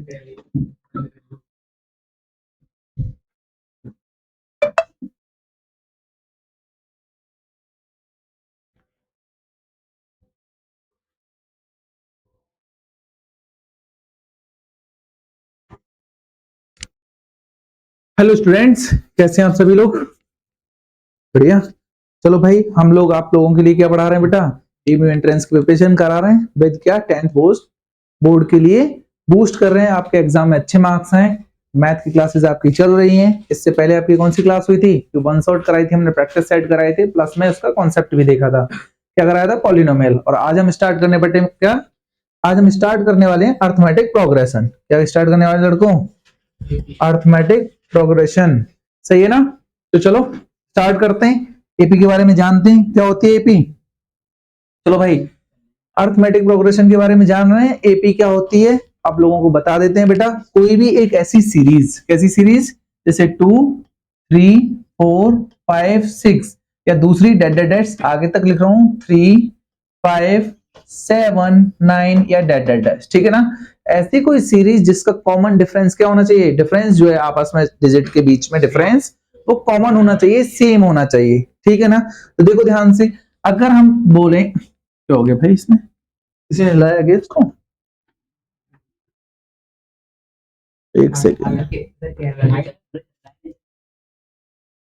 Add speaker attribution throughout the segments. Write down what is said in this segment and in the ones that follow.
Speaker 1: Hello students, कैसे हैं आप सभी लोग? बढ़िया। चलो भाई, हम लोग आप लोगों के लिए क्या पढ़ा रहे हैं बेटा? एमयू एंट्रेंस की प्रिपरेशन करा रहे हैं विद क्या 10th पोस्ट बोर्ड के लिए बूस्ट कर रहे हैं। आपके एग्जाम में अच्छे मार्क्स हैं। मैथ की क्लासेस आपकी चल रही हैं। इससे पहले आपकी कौन सी क्लास हुई थी? जो वन शॉट कराई थी हमने, प्रैक्टिस सेट कराए थे, प्लस में उसका कॉन्सेप्ट भी देखा था। क्या कराया था? पॉलिनोमियल। और आज हम स्टार्ट करने बैठे क्या? आज हम स्टार्ट करने वाले हैं अर्थमेटिक प्रोग्रेशन। क्या स्टार्ट करने वाले लड़कों? Arithmetic progression. सही है ना? तो चलो स्टार्ट करते हैं। एपी के बारे में जानते हैं, क्या होती है एपी। चलो भाई, अर्थमेटिक प्रोग्रेशन के बारे में जान रहे हैं। एपी क्या होती है आप लोगों को बता देते हैं बेटा। कोई भी एक ऐसी सीरीज, कैसी सीरीज? जैसे 2 3 4 5 6, या दूसरी डेड डेड डेड आगे तक लिख रहा हूं 3 5 7 9, या डेड डेड डेड, ठीक है ना? ऐसी कोई सीरीज जिसका कॉमन डिफरेंस क्या होना चाहिए? डिफरेंस जो है आपस में डिजिट के बीच में डिफरेंस, वो कॉमन होना चाहिए, सेम होना चाहिए, ठीक है ना? तो देखो ध्यान से, अगर हम बोले, क्या हो गया भाई इसमें? किसी ने लाया गया इसको? एक सेकंड,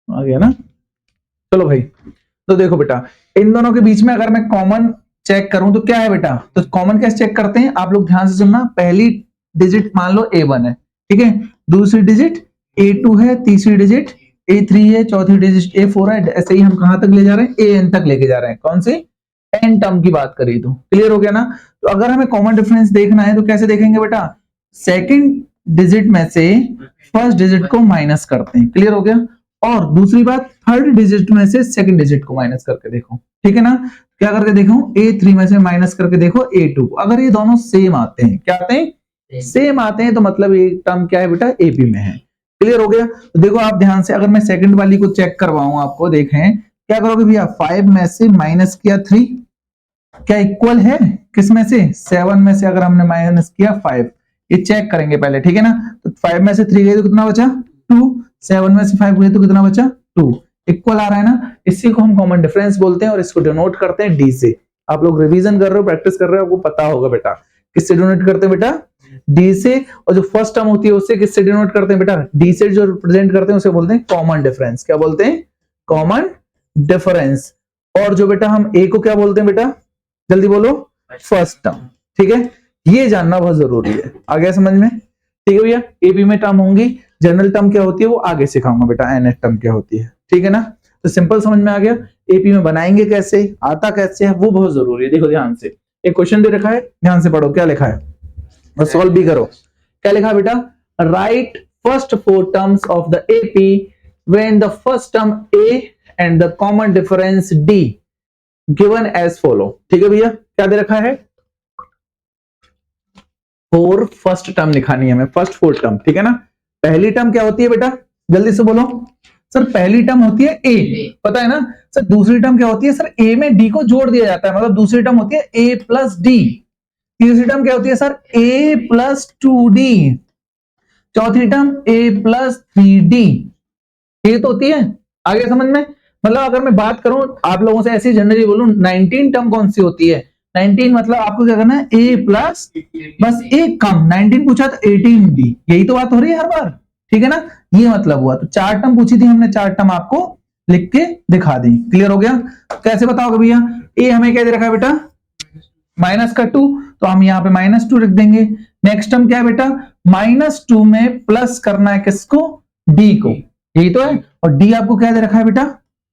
Speaker 1: आ गया ना? चलो भाई, तो देखो बेटा, इन दोनों के बीच में अगर मैं कॉमन चेक करूं तो क्या है बेटा? तो कॉमन कैसे चेक करते हैं आप लोग ध्यान से सुनना। पहली डिजिट मान लो A1 है, ठीक है? दूसरी डिजिट A2 है, तीसरी डिजिट A3 है, चौथी डिजिट A4 है। ऐसे ही हम कहां तक ले जा रहे हैं? AN तक लेके जा रहे हैं। कौन सी? n टर्म की बात करी तो क्लियर हो गया ना? तो अगर हमें कॉमन डिफरेंस देखना है तो कैसे देखेंगे बेटा? सेकंड डिजिट में से फर्स्ट डिजिट को माइनस करते हैं, क्लियर हो गया? और दूसरी बात, थर्ड डिजिट में से सेकंड डिजिट को माइनस करके देखो, ठीक है ना? क्या करके देखो? A3 में से माइनस करके देखो A2। अगर ये दोनों सेम आते हैं, क्या आते हैं? सेम आते हैं, तो मतलब ये टर्म क्या है बेटा? AP में है। क्लियर हो गया? तो देखो आप ध्यान से, अगर मैं सेकंड वाली को चेक करवाऊं आपको, देखें क्या करोगे भैया? 5 में से माइनस किया 3, क्या इक्वल है किस में से? 7 में से अगर हमने माइनस किया 5, ये चेक करेंगे पहले, ठीक है ना? तो 5 में से 3 गए तो कितना बचा? 2। 7 में से 5 गए तो कितना बचा? 2। इक्वल आ रहा है ना? इसी को हम कॉमन डिफरेंस बोलते हैं और इसको डिनोट करते हैं डी से। आप लोग रिवीजन कर रहे हो, प्रैक्टिस कर रहे हो, आपको पता होगा बेटा। किससे डिनोट करते हैं बेटा? डी से। और जो फर्स्ट टर्म होती है उससे किससे डिनोट करते हैं बेटा? डी से जो रिप्रेजेंट करते हैं उसे बोलते हैं कॉमन डिफरेंस। क्या बोलते हैं? Common difference. और जो बेटा हम ए को क्या बोलते हैं बेटा? जल्दी बोलो। फर्स्ट टर्म, ठीक है? ये जानना बहुत जरूरी है। आ गया समझ में? ठीक है भैया। एपी में टर्म होंगी, जनरल टर्म क्या होती है वो आगे सिखाऊंगा बेटा, एनएच टर्म क्या होती है, ठीक है ना? तो सिंपल समझ में आ गया। एपी में बनाएंगे कैसे, आता कैसे है, वो बहुत जरूरी है। देखो ध्यान से, एक क्वेश्चन दे रखा है, ध्यान से पढ़ो क्या लिखा है और सॉल्व भी करो। क्या लिखा है बेटा? Write first 4 terms of the AP when the first term a and the common difference d given as follow. ठीक है भैया, क्या दे रखा है? 4 फर्स्ट टर्म लिखानी है हमें, फर्स्ट 4 टर्म, ठीक है ना? पहली टर्म क्या होती है बेटा? जल्दी से बोलो सर। पहली टर्म होती है ए, पता है ना सर? दूसरी टर्म क्या होती है सर? ए में डी को जोड़ दिया जाता है, मतलब दूसरी टर्म होती है ए प्लस डी। तीसरी टर्म क्या होती है सर? A plus 2d। चौथी टर्म ए प्लस 3d। ये तो होती है। आगे समझ में? मतलब अगर मैं बात करूं आप लोगों से ऐसी जनरली बोलूं, 19 टर्म कौन सी होती है? 19 मतलब आपको क्या करना है? ए प्लस, बस एक कम, 19 पूछा तो 18d। यही तो बात हो रही है हर बार, ठीक है ना? ये मतलब हुआ। तो 4 टर्म पूछी थी हमने, 4 टर्म आपको लिख के दिखा दी। क्लियर हो गया? कैसे बताओगे भैया? ए हमें क्या दे रखा है बेटा? -2, तो हम यहाँ पे -2 लिख देंगे। नेक्स्ट टर्म क्या है बेटा? -2 में प्लस करना है किसको? डी को, यही तो है। और डी आपको क्या दे रखा है बेटा?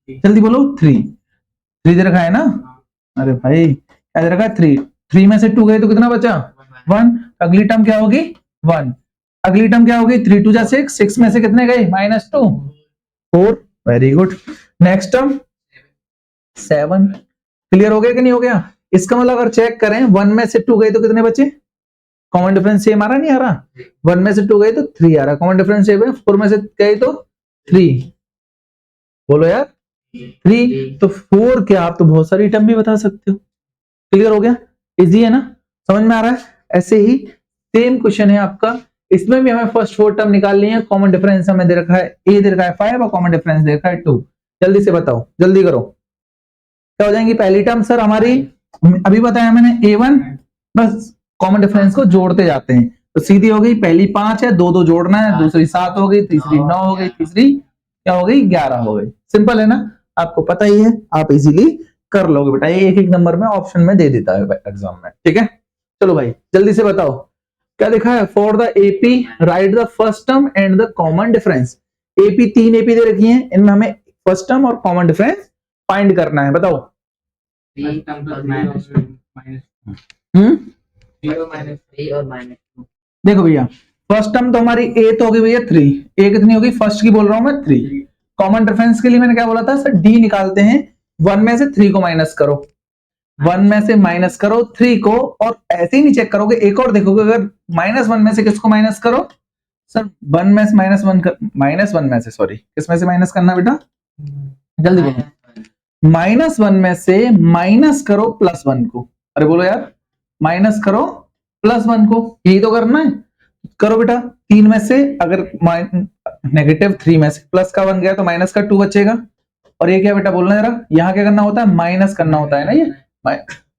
Speaker 1: जल्दी बोलो। 3 दे रखा है ना? अरे भाई क्या दे रखा है? 3 में से 2 गए तो कितना बचा? 1। अगली टर्म क्या होगी? 1। अगली टर्म क्या होगी? 3 2 जा 6, 6 में से कितने गए? -2, 4। Very good. Next term 7। Clear हो गया कि नहीं हो गया? इसका मतलब अगर चेक करें, 1 में से 2 गए तो कितने बचे? कॉमन डिफरेंस सेम आ रहा नहीं आ रहा? 1 में से 2 गए तो 3 आ रहा। कॉमन डिफरेंस सेम है, 4 में से गए तो 3। बोलो यार 3। तो 4 क्या, आप तो बहुत सारी टर्म भी बता सकते हो। क्लियर हो गया? इजी है ना? समझ में आ रहा है? ऐसे ही सेम क्वेश्चन है आपका, इसमें भी हमें फर्स्ट 4 टर्म निकालनी है। कॉमन डिफरेंस हमें दे रखा है ए, दे रखा है 5 और कॉमन डिफरेंस दे रखा है 2। जल्दी से बताओ, जल्दी करो, क्या हो जाएंगी पहली टर्म सर हमारी, अभी बताया मैंने A1, बस कॉमन डिफरेंस को जोड़ते जाते हैं तो सीधी हो गई, पहली 5 है, 2 2 जोड़ना है, दूसरी 7 हो गई, तीसरी 9 हो गई, तीसरी क्या हो गई 11 हो गई। सिंपल है ना, आपको पता ही है, आप इजीली कर लोगे बेटा, ये एक एक नंबर में ऑप्शन में दे देता है एग्जाम में, ठीक है। चलो भाई जल्दी से बताओ क्या लिखा है, for the AP write the first term and the common difference. AP 3 AP दे रखी है, इनमें हमें फर्स्ट टर्म और कॉमन डिफरेंस फाइंड करना है, बताओ। देखो भैया फर्स्ट टर्म तो हमारी ए तो होगी भैया 3, ए कितनी होगी, फर्स्ट की बोल रहा हूं मैं 3। कॉमन डिफरेंस के लिए मैंने क्या बोला था सर, डी निकालते हैं, 1 में से 3 को माइनस करो, 1 में से माइनस करो 3 को, और ऐसे ही नहीं चेक करोगे, एक और देखोगे, अगर -1 में से किसको माइनस करो सर, 1 में से -1 में से, सॉरी किस में से माइनस करना बेटा, जल्दी बोलो, -1 में से माइनस करो +1 को, अरे बोलो यार, माइनस करो +1 को, यही तो करना है, करो बेटा। 3 में से अगर -3 में से प्लस का 1 गया तो माइनस का 2 बचेगा, और ये क्या बेटा बोलना जरा, यहाँ क्या करना होता है, माइनस करना होता है ना, ये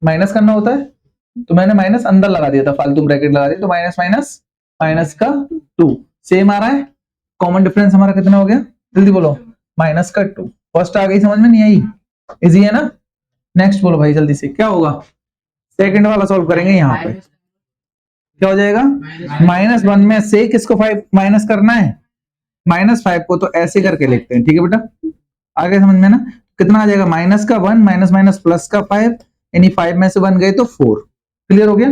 Speaker 1: माइनस करना होता है, तो मैंने माइनस अंदर लगा दिया था, फालतू ब्रैकेट लगा दिया, तो माइनस माइनस माइनस का 2 सेम आ रहा है। कॉमन डिफरेंस हमारा कितना हो गया, जल्दी बोलो, माइनस का 2। फर्स्ट आ गई, समझ में नहीं आई, इजी है ना। नेक्स्ट बोलो भाई जल्दी से, क्या होगा, सेकंड वाला सॉल्व करेंगे, यहाँ पे क्या हो जाएगा, -1 में से किसको 5 माइनस करना है, -5 को, तो ऐसे करके लिखते हैं, ठीक है बेटा, आगे समझ में ना, कितना आ जाएगा, माइनस का 1 माइनस माइनस प्लस का 5, यानी 5 में से 1 गए तो 4, क्लियर हो गया।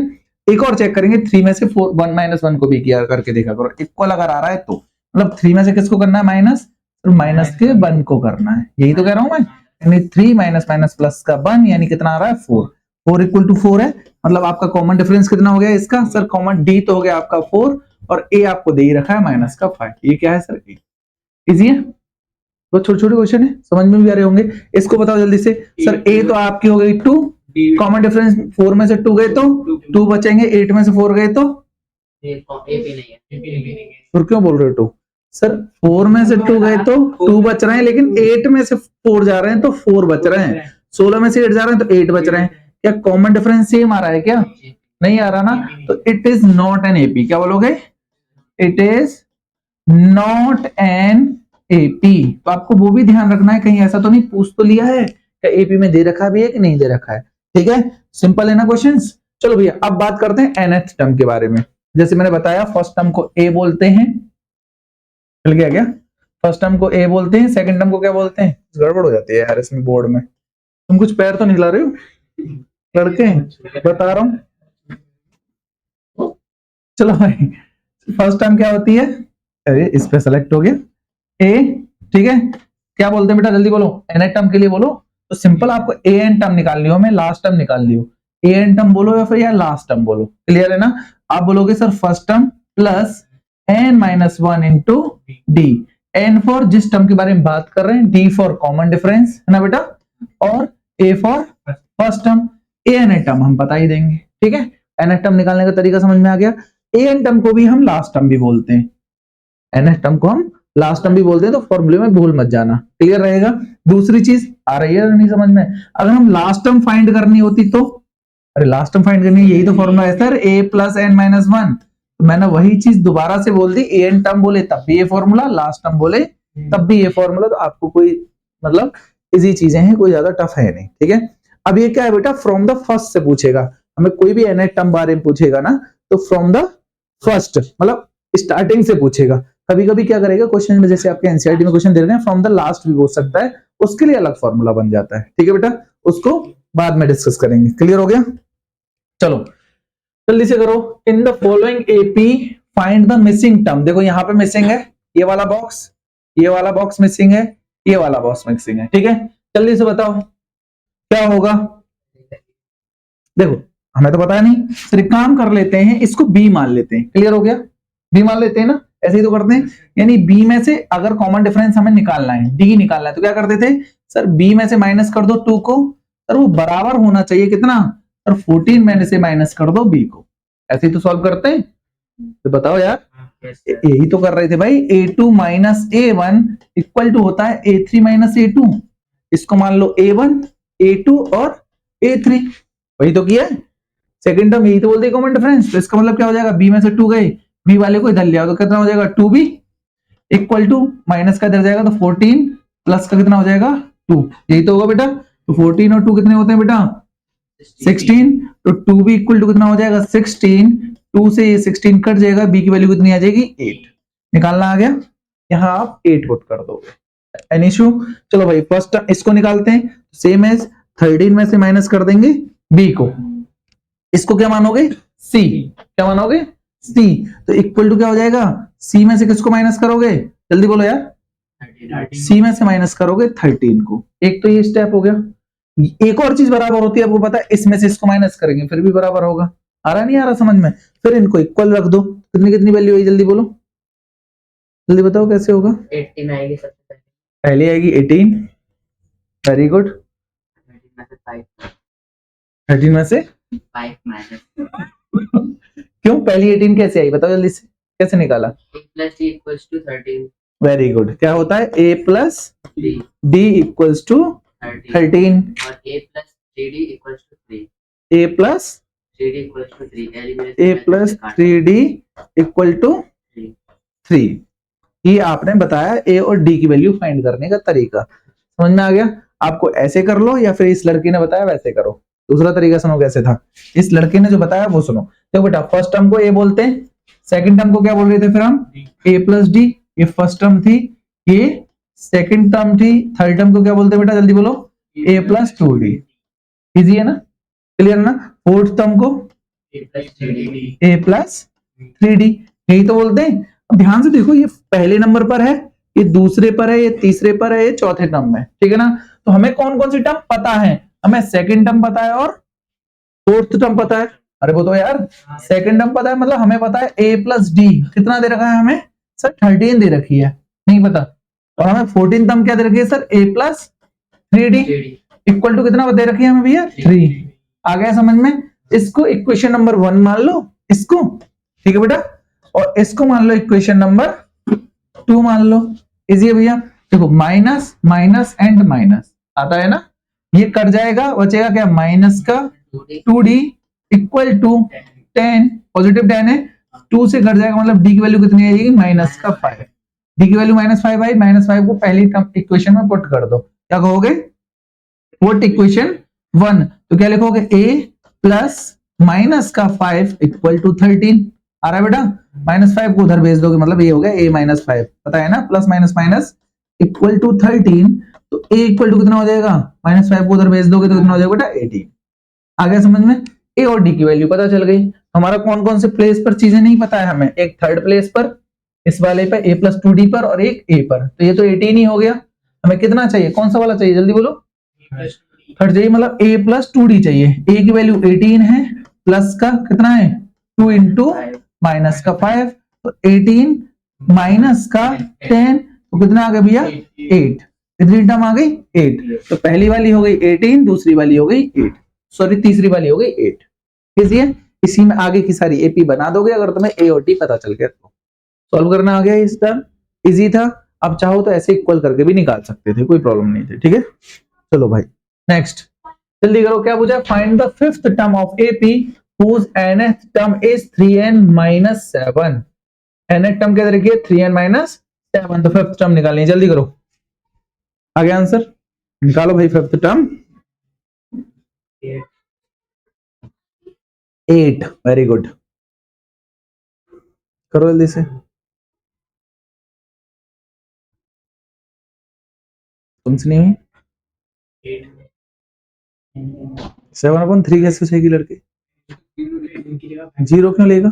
Speaker 1: एक और चेक करेंगे, 3 में से 4 1 -1 को भी किया करके देखा करो, इक्वल अगर आ रहा है तो, मतलब 3 में से किसको करना है माइनस, तो माइनस के 1 को करना है, यही तो कह रहा हूं मैं, यानी 3 माइनस माइनस प्लस का 1, यानी कितना आ रहा है 4, 4 इक्वल टू 4 है, मतलब आपका कॉमन डिफरेंस कितना हो गया इसका सर, कॉमन डी तो हो गया आपका 4, और ए आपको दे ही रखा है माइनस का 5, ये क्या है सर, इजी है, तो छोटे छोटे क्वेश्चन है, समझ में भी आ रहे होंगे। इसको बताओ जल्दी से सर, ए तो आपकी हो गई 2, कॉमन डिफरेंस 4 में से 2 गए तो 2 बचेंगे, 8 में से 4 गए तो फिर क्यों बोल रहे हो 2 सर, 4 में से 2 गए तो 2 बच रहे हैं, लेकिन 8 में से 4 जा रहे हैं तो 4 बच रहे हैं, 16 में से 8 जा रहे हैं तो 8 बच रहे हैं, क्या कॉमन डिफरेंस सेम आ रहा है क्या, नहीं आ रहा ना, तो it is not an AP, क्या बोलोगे, it is not an AP. तो आपको वो भी ध्यान रखना है, कहीं ऐसा तो नहीं पूछ तो लिया है क्या एपी में दे रखा भी है कि नहीं दे रखा है, ठीक है, सिंपल है ना क्वेश्चंस। चलो भैया अब बात करते हैं nth टर्म के बारे में। जैसे मैंने बताया फर्स्ट टर्म को ए बोलते हैं, चल गया क्या, फर्स्ट टर्म को ए बोलते हैं, सेकंड टर्म को क्या बोलते हैं, गड़बड़ हो जाती है यार इसमें बोर्ड में, तुम कुछ पैर तो नहीं हिला रहे हो लड़के, बता रहा हूं, चलो भाई फर्स्ट टर्म क्या होती है, अरे इस पे सेलेक्ट हो गया ए, ठीक है, क्या बोलते हैं बेटा जल्दी बोलो, nth टर्म के लिए बोलो, तो सिंपल आपको ए एन टर्म निकालनी हो, मैं लास्ट टर्म निकालनी हो, ए एन टर्म बोलो या फिर यार लास्ट टर्म बोलो, क्लियर है ना। आप बोलोगे sir first term plus n-1 into d, n for जिस टर्म के बारे में बात कर रहे हैं, डी फॉर कॉमन डिफरेंस है ना बेटा, और a for first term, a n term हम बता ही देंगे, ठीक है, एन टर्म निकालने का तरीका समझ में आ गया। ए एन टर्म को भी हम लास्ट टर्म भी बोलते हैं, एन टर्म को हम लास्ट टर्म भी बोलते हैं, तो फॉर्मूले में भूल मत जाना, क्लियर रहेगा। दूसरी चीज आ रही है नहीं समझ में, अगर हम लास्ट टर्म फाइंड करनी होती तो, अरे लास्ट टर्म फाइंड करनी है, यही तो फॉर्मूला है sir, a plus n minus 1, तो मैंने वही चीज दोबारा से बोल दी, ए एन टर्म बोले तब भी ये फॉर्मूला, लास्ट टर्म बोले तब भी ये फॉर्मूला, तो आपको कोई मतलब इजी चीजें हैं, कोई ज्यादा टफ है नहीं, ठीक है। अब ये क्या है बेटा, फ्रॉम द फर्स्ट से पूछेगा, हमें कोई भी nth टर्म बारे में पूछेगा ना, तो फ्रॉम द फर्स्ट मतलब स्टार्टिंग से पूछेगा। कभी कभी क्या करेगा क्वेश्चन में, जैसे आपके एनसीईआरटी में क्वेश्चन दे रहे हैं फ्रॉम द लास्ट भी पूछ सकता है, उसके लिए अलग फॉर्मूला बन जाता है, ठीक है बेटा, उसको बाद में डिस्कस करेंगे, क्लियर हो गया। चलो जल्दी से करो, in the following AP find the missing term, देखो यहाँ पे मिसिंग है, ये वाला बॉक्स, ये वाला बॉक्स मिसिंग है, ये वाला बॉक्स मिसिंग है, ठीक है, जल्दी से बताओ क्या होगा। देखो हमें तो पता नहीं, फिर काम कर लेते हैं, इसको बी मान लेते हैं, क्लियर हो गया, बी मान लेते हैं ना, ऐसे ही तो करते हैं, यानी बी में से अगर कॉमन डिफरेंस हमें निकालना है, डी निकालना है, तो क्या करते थे सर, बी में से माइनस कर दो 2 को, सर वो बराबर होना चाहिए कितना सर, 14 में से माइनस कर दो बी को, ऐसे ही तो सॉल्व करते हैं, तो बताओ यार, यही तो कर रहे थे भाई। A2 minus A1 equal to होता है A3 माइनस A2। इसको मान लो A1, A2 और A3, वही तो किया है। सेकंड टर्म यही तो बोलते हैं कॉमन डिफरेंस। तो इसका मतलब क्या हो जाएगा, बी में से 2 गए, बी वाले को इधर ले आओ तो कितना हो जाएगा 2b इक्वल टू माइनस का इधर जाएगा तो 14 प्लस का कितना हो जाएगा 2। यही तो होगा बेटा। तो 14 और 2 कितने होते हैं बेटा 16। तो 2b इक्वल टू कितना हो जाएगा 16। 2 से ये 16 कट जाएगा, b की वैल्यू कितनी आ जाएगी 8। निकालना आ गया, यहाँ आप 8 पुट कर दोगे। Any issue? चलो भाई फर्स्ट इसको निकालते हैं। सेम एज 13 में से माइनस कर देंगे b को, इसको क्या मानोगे c, क्या मानोगे c। तो इक्वल टू क्या हो जाएगा, c में से किसको माइनस करोगे, जल्दी बोलो यार। c में से माइनस करोगे 13 को। एक तो ये स्टेप हो गया। एक और चीज बराबर होती है, आपको पता है, इसमें से इसको माइनस करेंगे फिर भी बराबर होगा। आ रहा नहीं आ रहा समझ में? फिर इनको इक्वल रख दो, कितनी कितनी वैल्यू आई जल्दी बोलो, जल्दी बताओ कैसे होगा।
Speaker 2: 18 आएगी सबसे
Speaker 1: पहले आएगी 18, वेरी गुड। 13 में से
Speaker 2: 5 माइनस
Speaker 1: क्यों पहली 18 कैसे आई बताओ जल्दी से, कैसे निकाला?
Speaker 2: a plus d equals to 13
Speaker 1: very good. क्या होता है a plus
Speaker 2: d
Speaker 1: d equals to 13
Speaker 2: और a plus 3d equals to 3
Speaker 1: a plus
Speaker 2: 3d equals to 3
Speaker 1: a plus 3d equal to 3। ये आपने बताया a और d की वैल्यू फाइंड करने का तरीका, समझ में आ गया? आपको ऐसे कर लो या फिर इस लड़की ने बताया वैसे करो। दूसरा तरीका सुनो कैसे था, इस लड़के ने जो बताया वो सुनो। देखो बेटा फर्स्ट टर्म को a बोलते हैं, सेकंड टर्म को क्या बोल रहे थे फिर हम a प्लस डी, ये फर्स्ट टर्म थी, ये सेकंड टर्म थी। थर्ड टर्म को क्या बोलते हैं बेटा जल्दी बोलो, a प्लस 2d। इजी है ना, क्लियर ना? फोर्थ टर्म को a प्लस 3d, यही तो बोलते हैं। अब ध्यान से देखो, ये पहले नंबर पर है, ये दूसरे पर है, ये तीसरे पर है, ये चौथे टर्म में, ठीक है ना? तो हमें कौन कौन सी टर्म पता है, हमें सेकंड टर्म पता है और फोर्थ टर्म पता है। अरे वो तो यार सेकंड टर्म पता है, मतलब हमें पता है a प्लस डी कितना दे रखा है हमें सर, 13 दे रखी है, नहीं पता। और हमें 14 टर्म क्या दे रखी है sir, a plus 3d equal to कितना दे रखी है हमें भैया 3। आ गया समझ में? इसको इक्वेशन नंबर 1 मान लो इसको, ठीक है बेटा, और इसको मान लो इक्वेशन नंबर 2 मान लो। इजी है भैया। देखो माइनस माइनस एंड माइनस आता है ना, ये कट जाएगा, बचेगा क्या माइनस का 2d इक्वल टू 10, पॉजिटिव 10 है, 2 से कट जाएगा, मतलब d की वैल्यू कितनी आएगी माइनस का 5। d की वैल्यू -5 आई, -5 को पहली इक्वेशन में पुट कर दो, क्या कहोगे पुट इक्वेशन 1। तो क्या लिखोगे a प्लस माइनस का 5 इक्वल टू 13। आ रहा है बेटा, -5 को उधर भेज दोगे, मतलब ये हो गया a माइनस 5, पता है ना, plus minus minus equal to 13। तो a इक्वल टू कितना हो जाएगा, -5 को उधर भेज दोगे तो कितना हो जाएगा बेटा 18। आ गया समझ में? a और d की वैल्यू पता चल गई। हमारा कौन कौन से प्लेस पर चीजें नहीं पता है हमें, एक थर्ड प्लेस पर, इस वाले पे a प्लस 2d पर, और एक a पर, तो ये तो 18 ही हो गया। हमें कितना चाहिए, कौन सा वाला चाहिए जल्दी बोलो, थर्ड चाहिए, मतलब a प्लस 2d चाहिए। a की वैल्यू 18 है, प्लस का कितना है 2 इंटू माइनस का 5, तो 18 माइनस का 10, तो कितना आ गया भैया 8। कितनी टर्म आ गई 8। तो पहली वाली हो गई 18, दूसरी वाली हो गई 8, सॉरी तीसरी वाली हो गई 8। इसी है, इसी में आगे की सारी एपी बना दोगे अगर तुम्हें ए और डी पता चल गया तो। सॉल्व करना आ गया इस टर्म, इजी था। अब चाहो तो ऐसे इक्वल करके भी निकाल सकते थे, कोई प्रॉब्लम नहीं थी, ठीक है। चलो भाई नेक्स्ट जल्दी करो, क्या पूछा, find the fifth term of AP whose nth term is 3n minus 7। nth term क्या देखिए 3n minus 7, तो फिफ्थ टर्म निकालनी है, जल्दी करो। आ गया आंसर, निकालो भाई फिफ्थ टर्म 8, वेरी गुड, करो जल्दी से। तुमसे नहीं हुई 7/3 कैसे सही लड़के, 0 क्यों लेगा,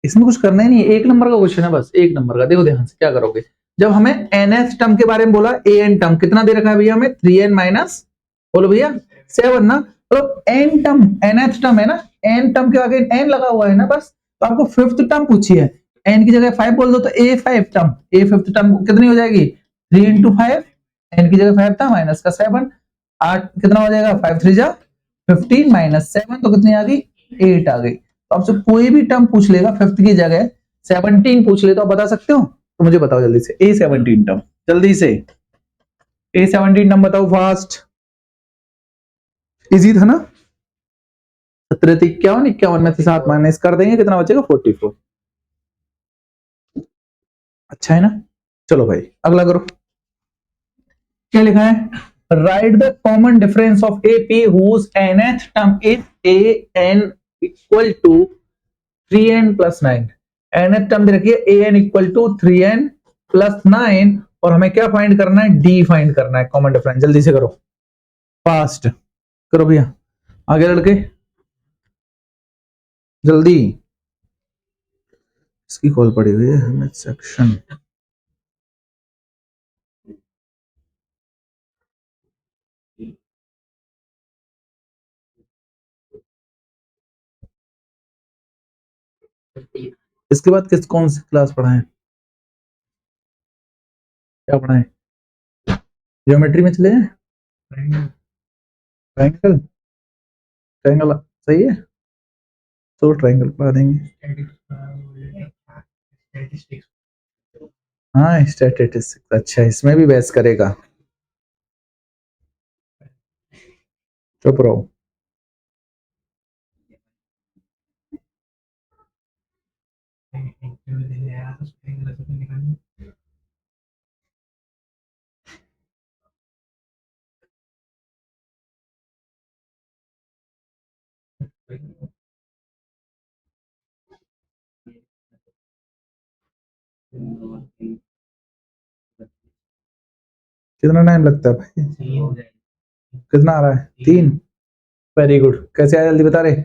Speaker 1: इसमें कुछ करना ही नहीं है, एक नंबर का क्वेश्चन है बस, एक नंबर का। देखो ध्यान से क्या करोगे, जब हमें nth टर्म के बारे में बोला, an टर्म कितना दे रखा है भैया हमें 3n माइनस, बोलो भैया 7 ना, तो n टर्म nth टर्म है ना, n टर्म के आगे n लगा हुआ है ना बस। तो आपको फिफ्थ टर्म पूछी है, n की जगह 5 बोल दो, तो a5 term, a fifth term कितनी हो जाएगी 3 into 5, n की जगह 5 था माइनस का 7। 8 कितना हो जाएगा, 5 3 जा 15 माइनस 7 तो कितनी आ गई, 8 आ गई। तो आपसे कोई भी टर्म पूछ लेगा फिफ्थ की जगह 17 पूछ ले तो आप बता सकते हो, तो मुझे बताओ जल्दी से A17 टर्म, जल्दी से A17 टर्म बताओ फास्ट। इजी था ना, 17 51, 51 में से 7 माइनस कर देंगे कितना बचेगा 44। अच्छा है ना। चलो भाई अगला करो, क्या लिखा है, write the common difference of A P whose nth term is a n equal to 3n plus 9। nth term दे रखिए a n equal to 3n plus 9 और हमें क्या फाइंड करना है, डी फाइंड करना है कॉमन डिफरेंस। जल्दी से करो, फास्ट करो भैया, आगे लड़के जल्दी, इसकी कॉल पड़ी हुई है सेक्शन। इसके बाद किस कौन सी क्लास पढ़ाएं, क्या पढ़ाएं, ज्योमेट्री में चले जाएं, ट्रायंगल, ट्रायंगल सही है, तो ट्रायंगल पढ़ा देंगे। हाँ स्टैटिस्टिक्स, अच्छा इसमें भी बहस करेगा, चुप रहो। कितना टाइम लगता है भाई, कितना आ रहा है, 3, वेरी गुड, कैसे आया जल्दी बता रहे,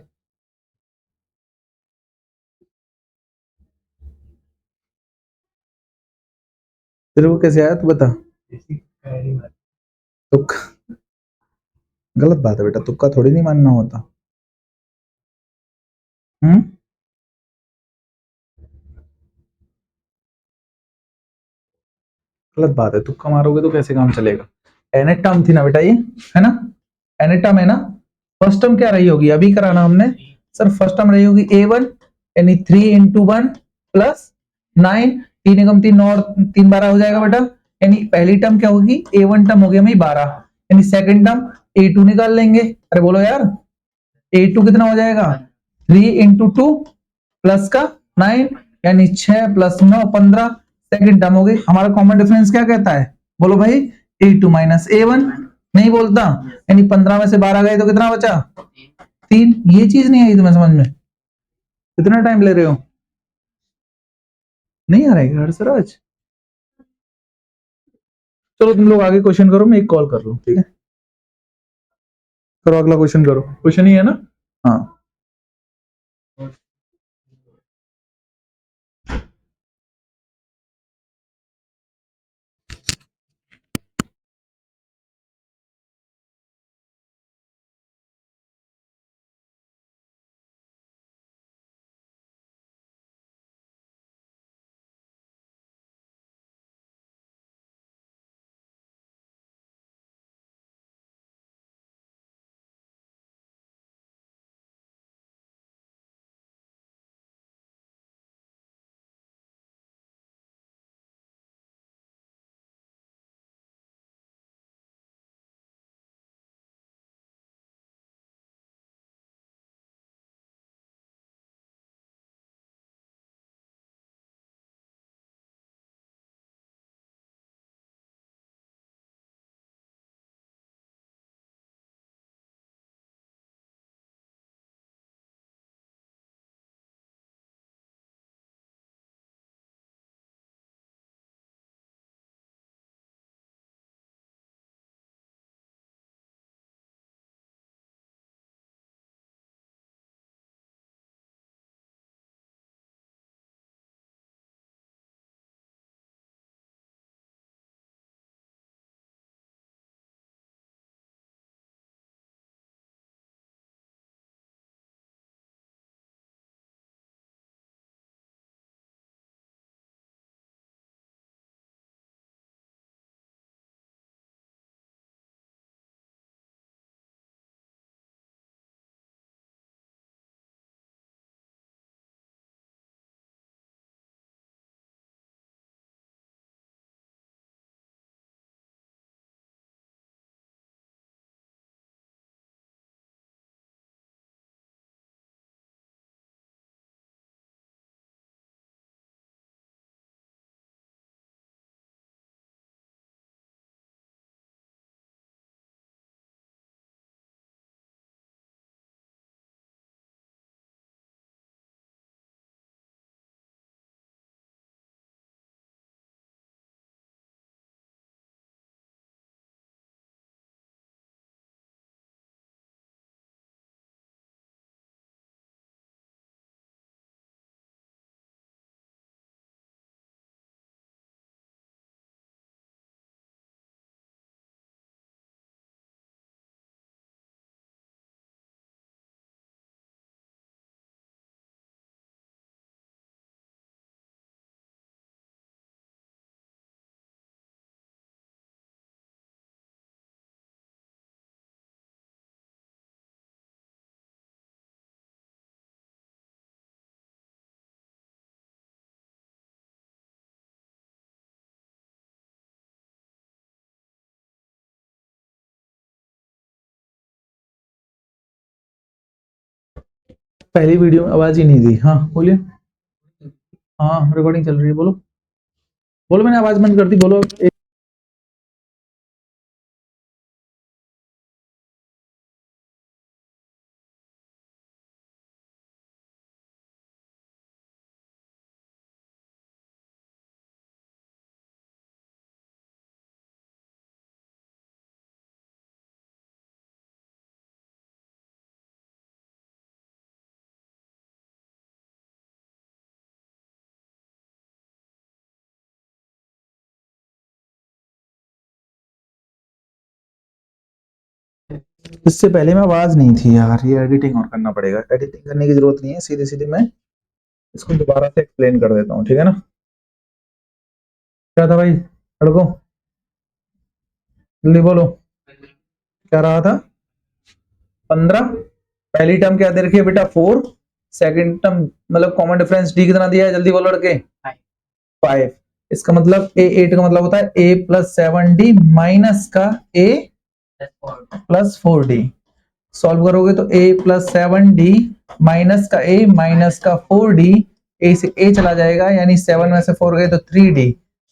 Speaker 1: तेरे को कैसे आया तू बता। तुक्का, गलत बात है बेटा, तुक्का थोड़ी नहीं मानना होता। हम्म, गलत बात है, तुक्का मारोगे तो कैसे काम चलेगा। एनेट टर्म थी ना बेटा ये, है ना, एनेट टर्म है ना। फर्स्ट टर्म क्या रही होगी, अभी कराना हमने सर, फर्स्ट टर्म रही होगी A1 यानी 3 इंटू 1 प्लस 9, 3 एकम 3 और 3 12 हो जाएगा बेटा, यानी पहली टर्म क्या होगी, A1 टर्म हो गया भाई 12, यानी सेकंड टर्म A2 निकाल लेंगे। अरे बोलो यार, A2 कितना हो जाएगा, 3 इंटू 2 प्लस का 9 यानी 6 प्लस 9 15, सेकंड टर्म हो गई। हमारा कॉमन डिफरेंस क्या कहता है, बोलो भाई, A2 माइनस A1, नहीं बोलता, यानी 15 में से 12 गए तो कितना बचा, 3। ये चीज नहीं आई तुम्हें समझ में, कितना टाइम ले रहे हो, नहीं आ रहा है घर सराज। चलो तुम लोग आगे क्वेश्चन करो, मैं एक कॉल कर लूं, ठीक है, करो अगला क्वेश्चन, करो, क्वेश्चन ही है ना, हाँ। पहली वीडियो में आवाज ही नहीं दी। हाँ बोलिए। हाँ रिकॉर्डिंग चल रही है, बोलो बोलो, मैंने आवाज बंद कर दी, बोलो। इससे पहले में आवाज नहीं थी यार, ये एडिटिंग और करना पड़ेगा। एडिटिंग करने की जरूरत नहीं है, सीधे सीधे मैं इसको दोबारा से एक्सप्लेन कर देता हूँ, ठीक है ना। क्या था भाई लड़को, जल्दी बोलो, क्या रहा था? 15। पहली टर्म क्या दे रखी है बेटा? 4। सेकंड टर्म मतलब कॉमन डिफरेंस डी कितना दिया है? जल्दी बोलो लड़के। 5। इसका मतलब A8 का मतलब होता है A प्लस 7D माइनस का A प्लस 4D। सॉल्व करोगे तो A प्लस 7D माइनस का A माइनस का 4D, A से A चला जाएगा, यानी 7 में से 4 गए तो 3D।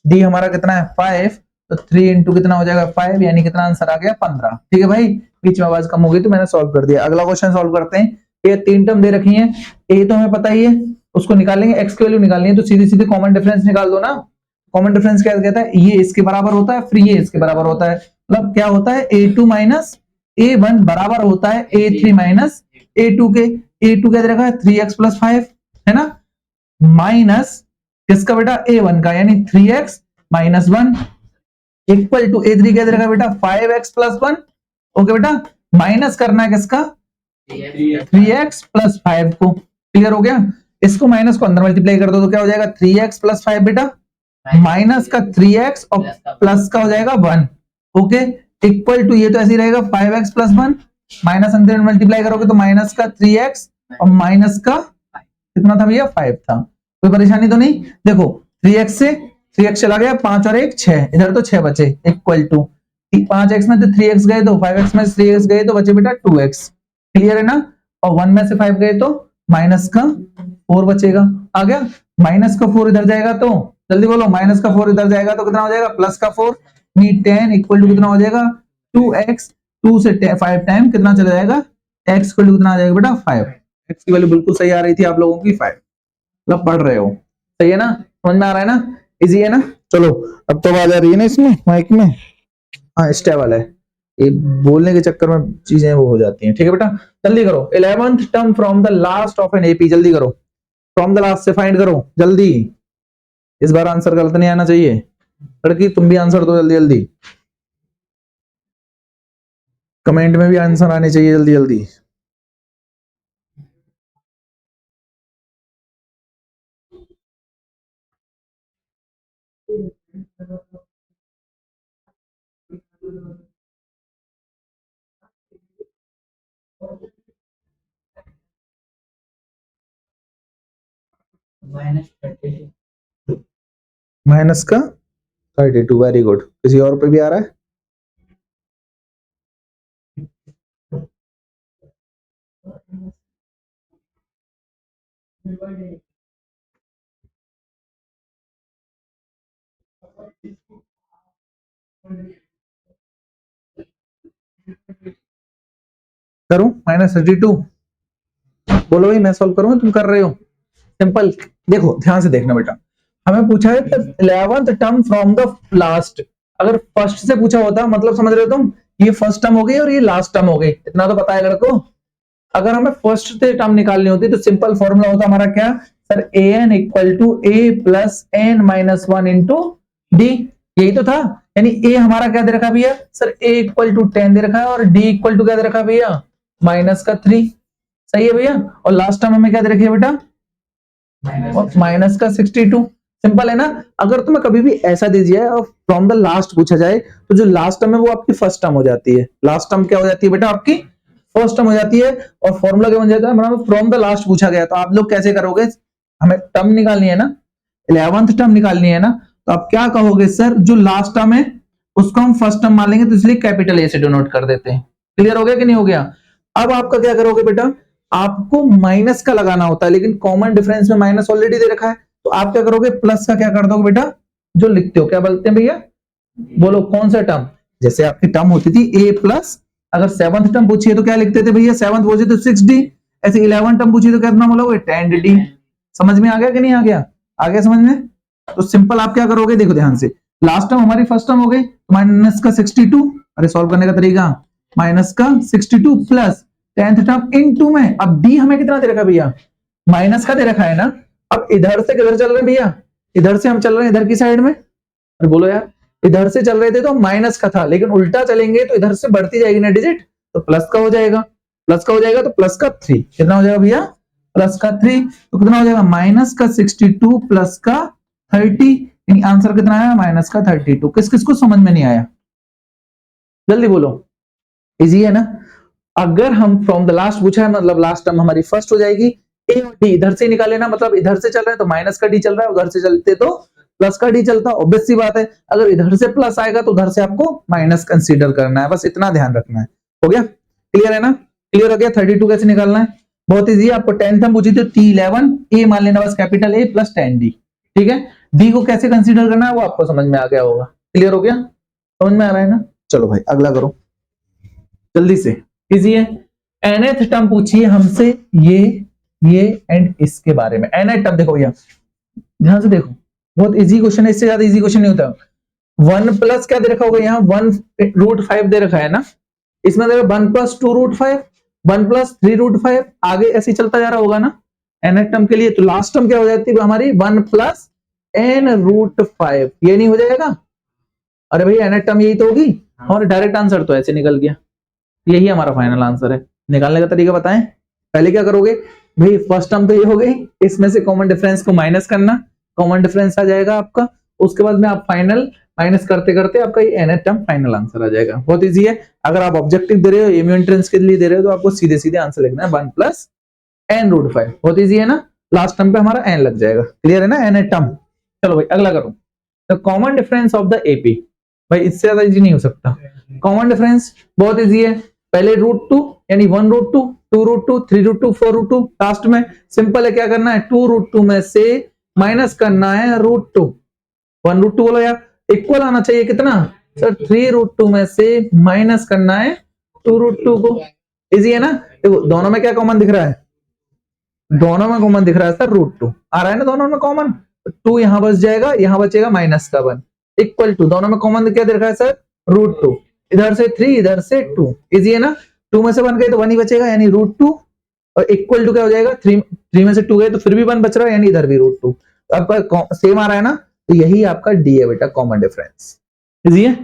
Speaker 1: D हमारा कितना है? 5। तो 3 इंटू कितना हो जाएगा? 5, यानी कितना आंसर आ गया? 15। ठीक है भाई, बीच में आवाज कम हो गई तो मैंने सॉल्व कर दिया। अगला क्वेश्चन सॉल्व करते हैं। ये 3 टर्म दे रखी है, A तो हमें पता ही है, उसको निकालेंगे, x की वैल्यू निकालनी है तो सीधे सीधे कॉमन डिफरेंस निकाल दो ना। कॉमन डिफरेंस क्या कहता है? ये इसके बराबर होता है, फिर ये इसके बराबर होता है। मतलब क्या होता है? A2 माइनस A1 बराबर होता है A3 माइनस A2 के। A2 क्या दे रखा है? 3x प्लस 5 है ना, माइनस किसका बेटा? A1 का, यानी 3x minus 1 equal to A3 क्या दे रखा है बेटा? 5x plus 1। ओके बेटा, माइनस करना है किसका? 3x प्लस 5 को। क्लियर हो गया? इसको माइनस को अंदर मल्टीप्लाई कर दो तो क्या हो जाएगा? 3x प्लस 5 बेटा, माइनस का 3x और प्लस का हो जाएगा 1। ओके, इक्वल टू ये तो ऐसे ही रहेगा 5x प्लस 1, माइनस अंदर मल्टीप्लाई करोगे तो माइनस का 3x और माइनस का कितना था भैया? 5 था। कोई परेशानी तो नहीं? देखो 3x से 3x चला गया, 5 और 1 6, इधर तो 6 बचे, इक्वल टू 5x में तो 3x गए तो 5x में 3x गए तो बचे बेटा 2x। क्लियर है ना? और 1 में से 5 गए तो माइनस का 4 बचेगा। आ गया? माइनस का 4 इधर जाएगा तो जल्दी बोलो, माइनस का 4 इधर जाएगा तो कितना हो जाएगा? प्लस का 4, 10 इक्वल टू कितना हो जाएगा? 2x। 2 से 5 टाइम कितना चला जाएगा? x इक्वल टू कितना आ जाएगा बेटा? 5। x की वैल्यू बिल्कुल सही आ रही थी आप लोगों की, 5। मतलब पढ़ रहे हो, सही है ना? समझ में आ रहा है ना? इजी है ना? चलो अब तो आवाज आ रही है ना इसमें, माइक में? हाँ स्टेबल है, ये बोलने के चक्कर में चीजें वो हो जाती हैं। ठीक है बेटा, जल्दी करो। 11th term from the last of an AP, जल्दी करो, फ्रॉम द लास्ट से फाइंड करो जल्दी। इस बार आंसर गलत नहीं आना चाहिए। लड़की तुम भी आंसर दो जल्दी जल्दी, कमेंट में भी आंसर आने चाहिए जल्दी जल्दी। माइनस का 32, वेरी गुड। किसी और पे भी आ रहा है? करूं -32? बोलो भाई, मैं सॉल्व करूं तुम कर रहे हो? सिंपल। देखो ध्यान से देखना बेटा, हमें पूछा है 11th term from the last. अगर फर्स्ट से पूछा होता, मतलब समझ रहे हो तुम, ये फर्स्ट टर्म हो गई और ये लास्ट टर्म हो गई, इतना तो पता है लड़को। अगर हमें फर्स्ट से टर्म निकालनी होती तो सिंपल फॉर्मूला होता हमारा क्या? Sir an equal to a plus n minus 1 into d, यही तो था। यानी a हमारा क्या दे रखा भैया? सर a इक्वल टू 10 दे रखा है और d इक्वल टू क्या दे रखा भैया? माइनस का 3। सही है भैया। और लास्ट टर्म हमें क्या दे रखी है बेटा? माइनस का 62। सिंपल है ना? अगर तुम्हें कभी भी ऐसा दे दिया और फ्रॉम द लास्ट पूछा जाए तो जो लास्ट टर्म है वो आपकी फर्स्ट टर्म हो जाती है। लास्ट टर्म क्या हो जाती है बेटा? आपकी फर्स्ट टर्म हो जाती है। और फॉर्मूला क्या बन जाता है हमारा? फ्रॉम द लास्ट पूछा गया तो आप लोग कैसे करोगे? हमें टर्म निकालनी है ना, 11th टर्म निकालनी है ना, तो आप क्या कहोगे? सर जो लास्ट टर्म है उसको हम फर्स्ट टर्म मान लेंगे, तो इसलिए कैपिटल ए से डिनोट कर देते हैं। क्लियर हो गया कि नहीं हो गया? अब आपका क्या करोगे बेटा? आपको माइनस का लगाना होता है, लेकिन कॉमन डिफरेंस में माइनस ऑलरेडी दे रखा है, तो आप क्या करोगे, प्लस का क्या कर दोगे बेटा, जो लिखते हो क्या बोलते हैं भैया, बोलो कौन सा टर्म, जैसे आपकी टर्म होती थी ए प्लस, अगर 7th टर्म पूछिए तो क्या लिखते थे भैया, 7th पूछिए तो 6d, ऐसे 11th टर्म पूछिए तो कितना बोलोगे 10d। समझ में आ गया कि नहीं आ गया, आ गया समझ में। तो सिंपल आप क्या करोगे, देखो ध्यान से, लास्ट टर्म हमारी फर्स्ट टर्म हो गई, माइनस का 62, अरे सॉल्व करने का तरीका, माइनस का 62 प्लस 10th टर्म इनटू में, अब d हमें कितना दे रखा है भैया, माइनस का दे रखा है ना, अब इधर से किधर चल रहे हैं भैया, इधर से हम चल रहे हैं इधर की साइड में, अरे बोलो यार, इधर से चल रहे थे तो माइनस का था, लेकिन उल्टा चलेंगे तो इधर से बढ़ती जाएगी ना डिजिट, तो प्लस का हो जाएगा, प्लस का हो जाएगा, तो प्लस का 3 कितना हो जाएगा भैया, प्लस का 3, तो कितना हो जाएगा, माइनस का 62 प्लस का 30, यानी आंसर कितना आया, माइनस का 32। किस किस को समझ में नहीं आया, जल्दी बोलो, इजी है ना। अगर हम फ्रॉम द लास्ट पूछा है, मतलब लास्ट टर्म हमारी फर्स्ट हो जाएगी, ए और डी इधर से निकाल लेना, मतलब इधर से चल रहे हैं तो माइनस का डी चल रहा है, उधर से चलते तो प्लस का डी चलता, ऑब्वियस सी बात है, अगर इधर से प्लस आएगा तो उधर से आपको माइनस कंसीडर करना है, बस इतना ध्यान रखना है। हो गया, क्लियर है ना, क्लियर हो गया। 32 कैसे निकालना है, बहुत इजी है, आपको 10th हम पूछी थी 11 ए मान लेना, बस कैपिटल ए प्लस 10d, ठीक है। डी को कैसे कंसीडर करना है वो आपको समझ में आ गया होगा, क्लियर हो गया, समझ में आ रहा है ना। चलो भाई अगला करो जल्दी से, इजी है। nth टर्म पूछिए हमसे, ये एंड इसके बारे में, nth टर्म देखो भैया ध्यान से देखो, बहुत इजी क्वेश्चन है, इससे ज्यादा इजी क्वेश्चन नहीं होता। 1 प्लस क्या दे रखा होगा यहाँ, 1√5 दे रखा है ना, इसमें देखो 1 प्लस 2√5, 1 प्लस 3√5, आगे ऐसे चलता जा रहा होगा ना nth टर्म के लिए, तो लास्ट टर्म क्या हो जाती है हमारी 1 प्लस n√5, ये नहीं हो जाएगा, अरे भाई nth टर्म यही तो होगी, और डायरेक्ट आंसर तो ऐसे निकल गया, यही हमारा फाइनल आंसर है। निकालने का तरीका बताएं, पहले क्या करोगे भाई, फर्स्ट टर्म तो ये हो गई, इसमें से कॉमन डिफरेंस को माइनस करना, कॉमन डिफरेंस आ जाएगा आपका, उसके बाद में आप फाइनल माइनस करते करते आपका ये nth टर्म फाइनल आंसर आ जाएगा। बहुत इजी है, अगर आप ऑब्जेक्टिव दे रहे हो, एमयू एंट्रेंस के लिए दे रहे हो, तो आपको सीधे सीधे आंसर लिखना है 1 प्लस n√5, बहुत इजी है ना, लास्ट टर्म पे हमारा n लग जाएगा, क्लियर है ना, nth टर्म। चलो भाई अगला करो, the common difference of the AP, भाई इससे ज्यादा इजी नहीं हो सकता। कॉमन डिफरेंस बहुत इजी है, पहले √2 यानी 1√2, 2√2, 3√2, 4√2, लास्ट में सिंपल है, क्या करना है 2√2 में से माइनस करना है √2, 1√2 बोलो यार, इक्वल आना चाहिए कितना सर, 3√2 में से माइनस करना है 2√2 को, इजी है ना। देखो दोनों में क्या कॉमन दिख रहा है, दोनों में कॉमन दिख रहा है सर √2 आ रहा है ना, दोनों में कॉमन, 2 यहां बच जाएगा, यहां बचेगा माइनस का 1, इक्वल टू, दोनों में कॉमन क्या दिख रहा है सर √2, इधर से 3 इधर से 2, इजी है ना, 2 में से 1 गए तो 1 ही बचेगा यानी √2, और इक्वल टू क्या हो जाएगा 3 में से 2 गए तो फिर भी 1 बच रहा है यानी इधर भी √2, तो आपका सेम आ रहा है ना, तो यही आपका डी है बेटा, कॉमन डिफरेंस। इजी है,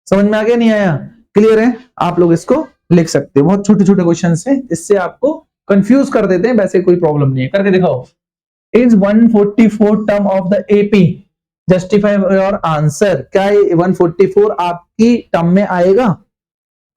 Speaker 1: समझ में आ गया नहीं आया, क्लियर है, आप लोग इसको लिख सकते हो, बहुत छोटे छोटे क्वेश्चन है, इससे आपको कंफ्यूज कर देते हैं, वैसे कोई प्रॉब्लम नहीं है, करके दिखाओ। Is 144 term of the AP justify your answer, क्या 144 आपकी टर्म में आएगा,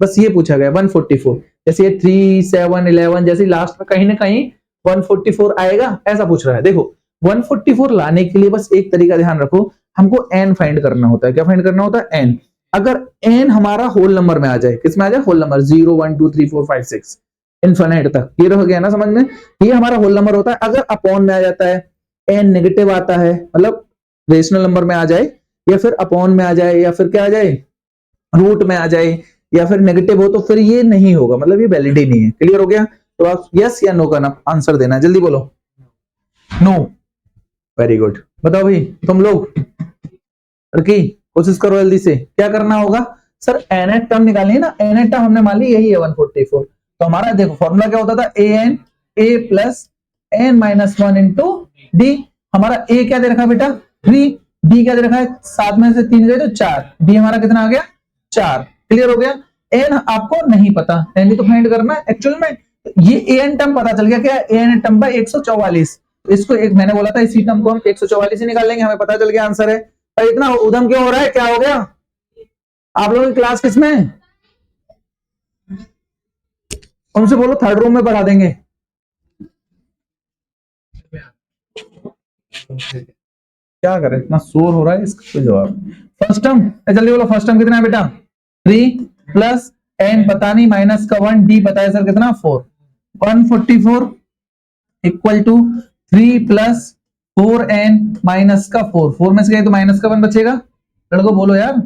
Speaker 1: बस ये पूछा गया 144, जैसे 3, 7, 11 जैसे लास्ट में कहीं ना कहीं 144 आएगा, ऐसा पूछ रहा है। देखो 144 लाने के लिए बस एक तरीका ध्यान रखो, हमको n फाइंड करना होता है, क्या फाइंड करना होता है n, अगर n हमारा होल नंबर में आ जाए, किस में आ जाए होल नंबर, 0 1 2 3 4 5 6 इनफिनिट तक, ये रह गया ना समझ में, ये हमारा होल नंबर होता है। अगर अपॉन में आ जाता है, n नेगेटिव आता है, मतलब रेशनल नंबर में आ जाए, या फिर अपॉन में आ जाए, या फिर क्या आ जाए रूट में आ जाए, या फिर नेगेटिव हो, तो फिर ये नहीं होगा, मतलब ये वैलिड ही नहीं है, क्लियर हो गया। तो आप यस या नो का आंसर देना है, जल्दी बोलो, नो, वेरी गुड। बताओ भाई तुम लोग, लड़की कोशिश करो जल्दी से, क्या करना होगा सर, nth टर्म निकालनी है ना, nth टर्म हमने मान ली यही है 144, तो हमारा देखो फॉर्मूला क्या होता था, an a plus n minus 1 into D, हमारा a क्या दे रखा है बेटा 3, d क्या दे रखा है 7 में से 3 गए तो 4, d हमारा कितना आ गया 4, क्लियर हो गया। n आपको नहीं पता, n ही तो फाइंड करना है एक्चुअल में, ये an टर्म पता चल गया, क्या an टर्म बाय 144, इसको एक मैंने बोला था इसी टर्म को हम 144 ही निकाल लेंगे, हमें पता चल गया आंसर है। पर इतना उधम क्यों हो रहा है, क्या हो गया, आप लोगों की क्लास किसमें, उनसे बोलो थर्ड रूम में पढ़ा देंगे, क्या करें इतना शोर हो रहा है, इसका कोई जवाब। फर्स्ट टर्म जल्दी बोलो, फर्स्ट टर्म कितना है बेटा 3 प्लस n पता नहीं माइनस का 1, d पता है सर कितना 4, 144 equal to 3 plus 4n minus का 4 में से गए तो माइनस का 1 बचेगा। लड़को बोलो यार,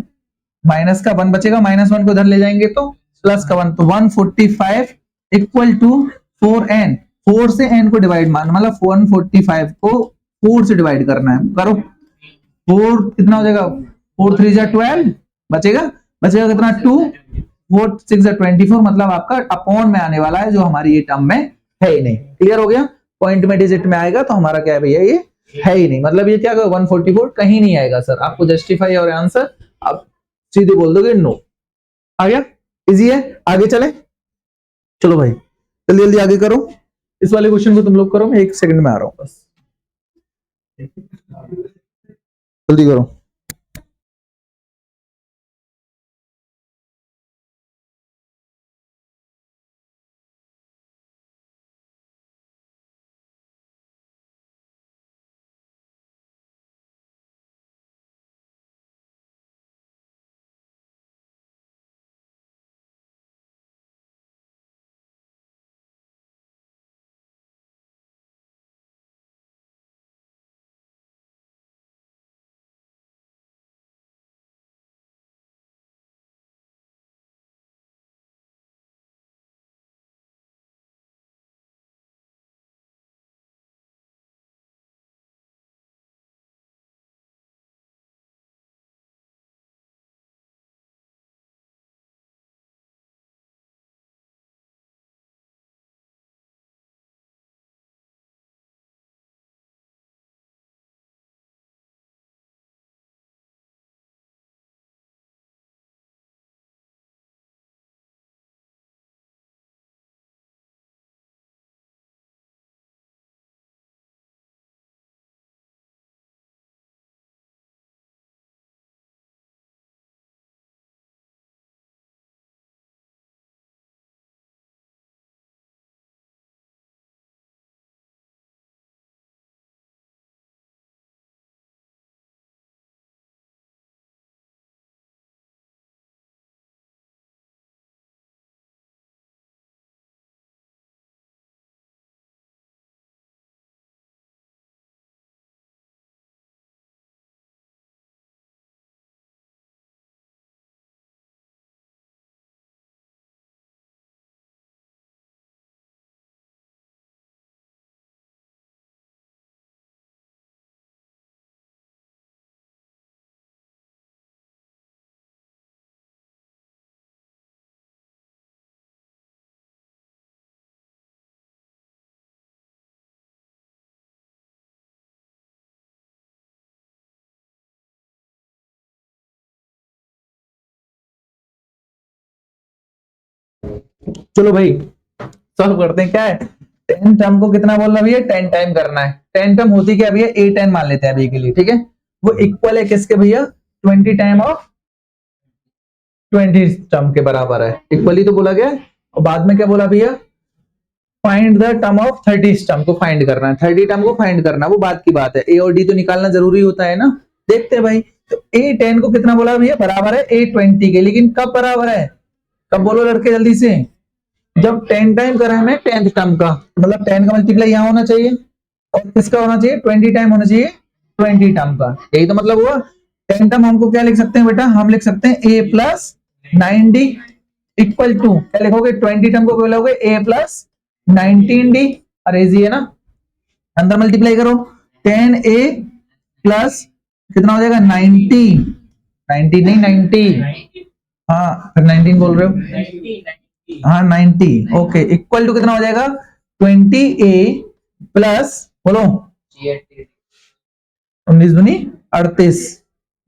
Speaker 1: माइनस का 1 बचेगा, -1 को इधर ले जाएंगे तो प्लस का 1, तो 145 इक्वल टू 4n, 4 से n को डिवाइड मान, मतलब 145 को 4 से डिवाइड करना है, करो 4 कितना हो जाएगा, 4 3 जा 12 बचेगा कितना 2, 4 6 जा 24, मतलब आपका अपॉन में आने वाला है, जो हमारी ये टर्म में है ही नहीं। क्लियर हो गया, पॉइंट में डिजिट में आएगा तो हमारा क्या है भैया, ये है ही नहीं, मतलब ये क्या 144 कहीं नहीं आएगा सर, आपको जस्टिफाई और आंसर आप सीधे बोल दोगे नो। आ गया, इजी है, आगे चले, चलो भाई जल्दी जल्दी आगे करो, इस वाले क्वेश्चन को तुम लोग करो, मैं 1 सेकंड में आ रहा हूं, बस जल्दी करो। चलो भाई सॉल्व करते हैं, क्या है 10 टर्म को कितना बोलना भैया, 10 टाइम करना है। 10 टर्म होती क्या भैया, 8n मान लेते हैं अभी के लिए, ठीक है, वो इक्वल है किसके भैया, 20 टाइम ऑफ 20 टर्म के बराबर है, इक्वली तो बोला गया। और बाद में क्या बोला भैया, find the term of 30 term को फाइंड करना है, 30 टर्म को फाइंड करना, वो बात की बात है, ए और डी तो निकालना जरूरी होता है ना। देखते हैं भाई, तो A10 को कितना बोला भैया, बराबर है A20 के, लेकिन कब बराबर है, कब बोलो लड़के जल्दी से, जब 10 टाइम करा है मैं 10th टर्म का, मतलब 10 का मल्टीप्लाई यहां होना चाहिए और किसका होना चाहिए, 20 टाइम होना चाहिए 20 टर्म का, यही तो मतलब हुआ। 10 टर्म हमको क्या लिख सकते हैं बेटा, हम लिख सकते हैं a plus 9d equal to, क्या लिखोगे 20 टर्म को क्या लिखोगे, a प्लस 19d, अरे इजी है ना, अंदर मल्टीप्लाई करो, 10a प्लस कितना हो जाएगा 90, 90 नहीं 90, हाँ फिर 19 बोल रहे हो, हाँ 90, ओके, इक्वल टू कितना हो जाएगा 20a प्लस बोलो 19 दूनी 38,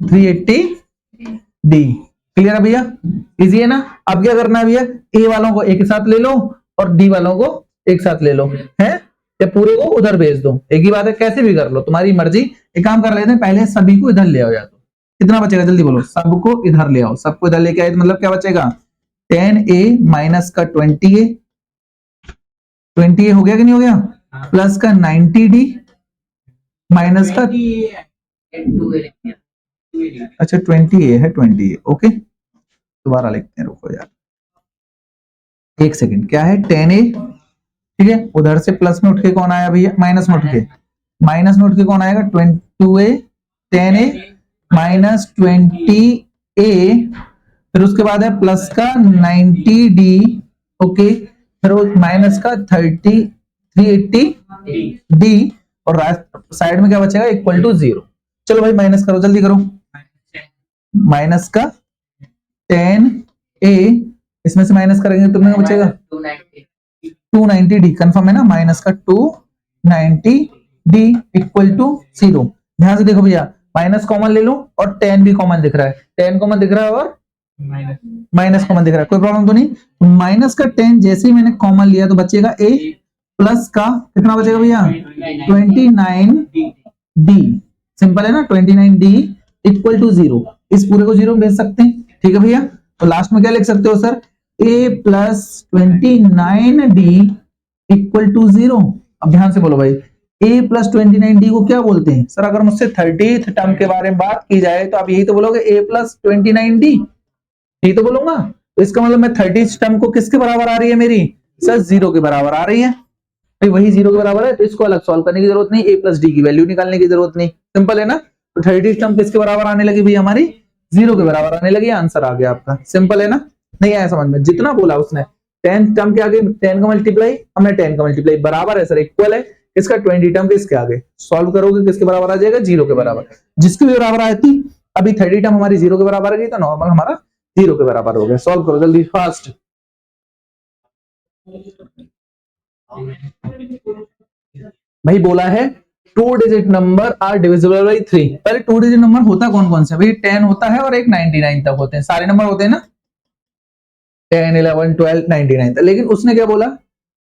Speaker 1: 380d। क्लियर है भैया, इजी है ना। अब क्या करना है भैया, ए वालों को एक साथ ले लो और डी वालों को एक साथ ले लो, है या पूरे को उधर भेज दो, एक ही बात है, कैसे भी कर लो तुम्हारी मर्जी। एक काम कर लेते हैं, पहले सभी को इधर ले आओ, या तो कितना बचेगा जल्दी बोलो, सबको इधर ले आओ, सबको इधर लेके आए तो मतलब क्या बचेगा 10a माइनस का 20a, 20a हो गया कि नहीं हो गया, प्लस का 90d माइनस का, अच्छा 20a है, 20a ओके, दोबारा लिखते हैं, रुको यार एक सेकंड, क्या है 10a ठीक है, उधर से प्लस में उठ के कौन आया भैया, माइनस में उठ के, माइनस में उठ के कौन आएगा 2a 10a माइनस 20a, फिर उसके बाद है प्लस का 90d, ओके, फिर माइनस का 380d, और साइड में क्या बचेगा इक्वल टू 0। चलो भाई माइनस करो, जल्दी करो, माइनस का 10a, इसमें से माइनस करेंगे तो कितना बचेगा 290d, कंफर्म है ना, माइनस का 290d इक्वल टू 0। ध्यान से देखो भैया, माइनस कॉमन ले लो और 10 भी कॉमन दिख रहा है, 10 कॉमन दिख रहा है और माइनस कॉमन दिख रहा है, कोई प्रॉब्लम तो नहीं। माइनस का 10 जैसे ही मैंने कॉमन लिया तो बचेगा a, प्लस का कितना बचेगा भैया 29d, सिंपल है ना, 29d इक्वल टू 0, इस पूरे को 0 में भेज सकते हैं, ठीक है भैया। तो लास्ट में क्या लिख सकते हो sir, a plus 29d equal to 0। अब ध्यान से बोलो भाई, a प्लस 29d को क्या बोलते हैं सर, अगर मुझसे 30th टर्म के बारे में बात की जाए तो आप यही तो बोलोगे a प्लस 29d, यही तो बोलूंगा। तो इसका मतलब मैं 30th टर्म को किसके बराबर आ रही है मेरी सर, 0 के बराबर आ रही है, भाई वही 0 के बराबर है, तो इसको अलग सॉल्व करने की जरूरत नहीं, a प्लस डी की वैल्यू निकालने की जरूरत नहीं, सिंपल है ना। तो 30th टर्म किसके बराबर आने लगी भाई हमारी, 0 के बराबर आने लगी, आंसर आ गया आपका, सिंपल है ना। नहीं आया समझ में, जितना बोला उसने 10 टर्म के आगे 10 का मल्टीप्लाई, हमने 10 का मल्टीप्लाई बराबर है सर, इक्वल है, इसका 20 टर्म के इसके आगे सॉल्व करोगे किसके बराबर आ जाएगा, 0 के बराबर, जिसके भी बराबर आती, अभी 30 टर्म हमारी 0 के बराबर आ गई तो नॉर्मल हमारा 0 के बराबर हो गया। सॉल्व करो जल्दी फास्ट। भाई बोला है 2 digit number are divisible by 3, पहले 2 डिजिट नंबर होता कौन कौन सा, भाई 10 होता है और एक 99 तक होते हैं, सारे नंबर होते हैं ना, 10 11 12 99 तक, लेकिन उसने क्या बोला,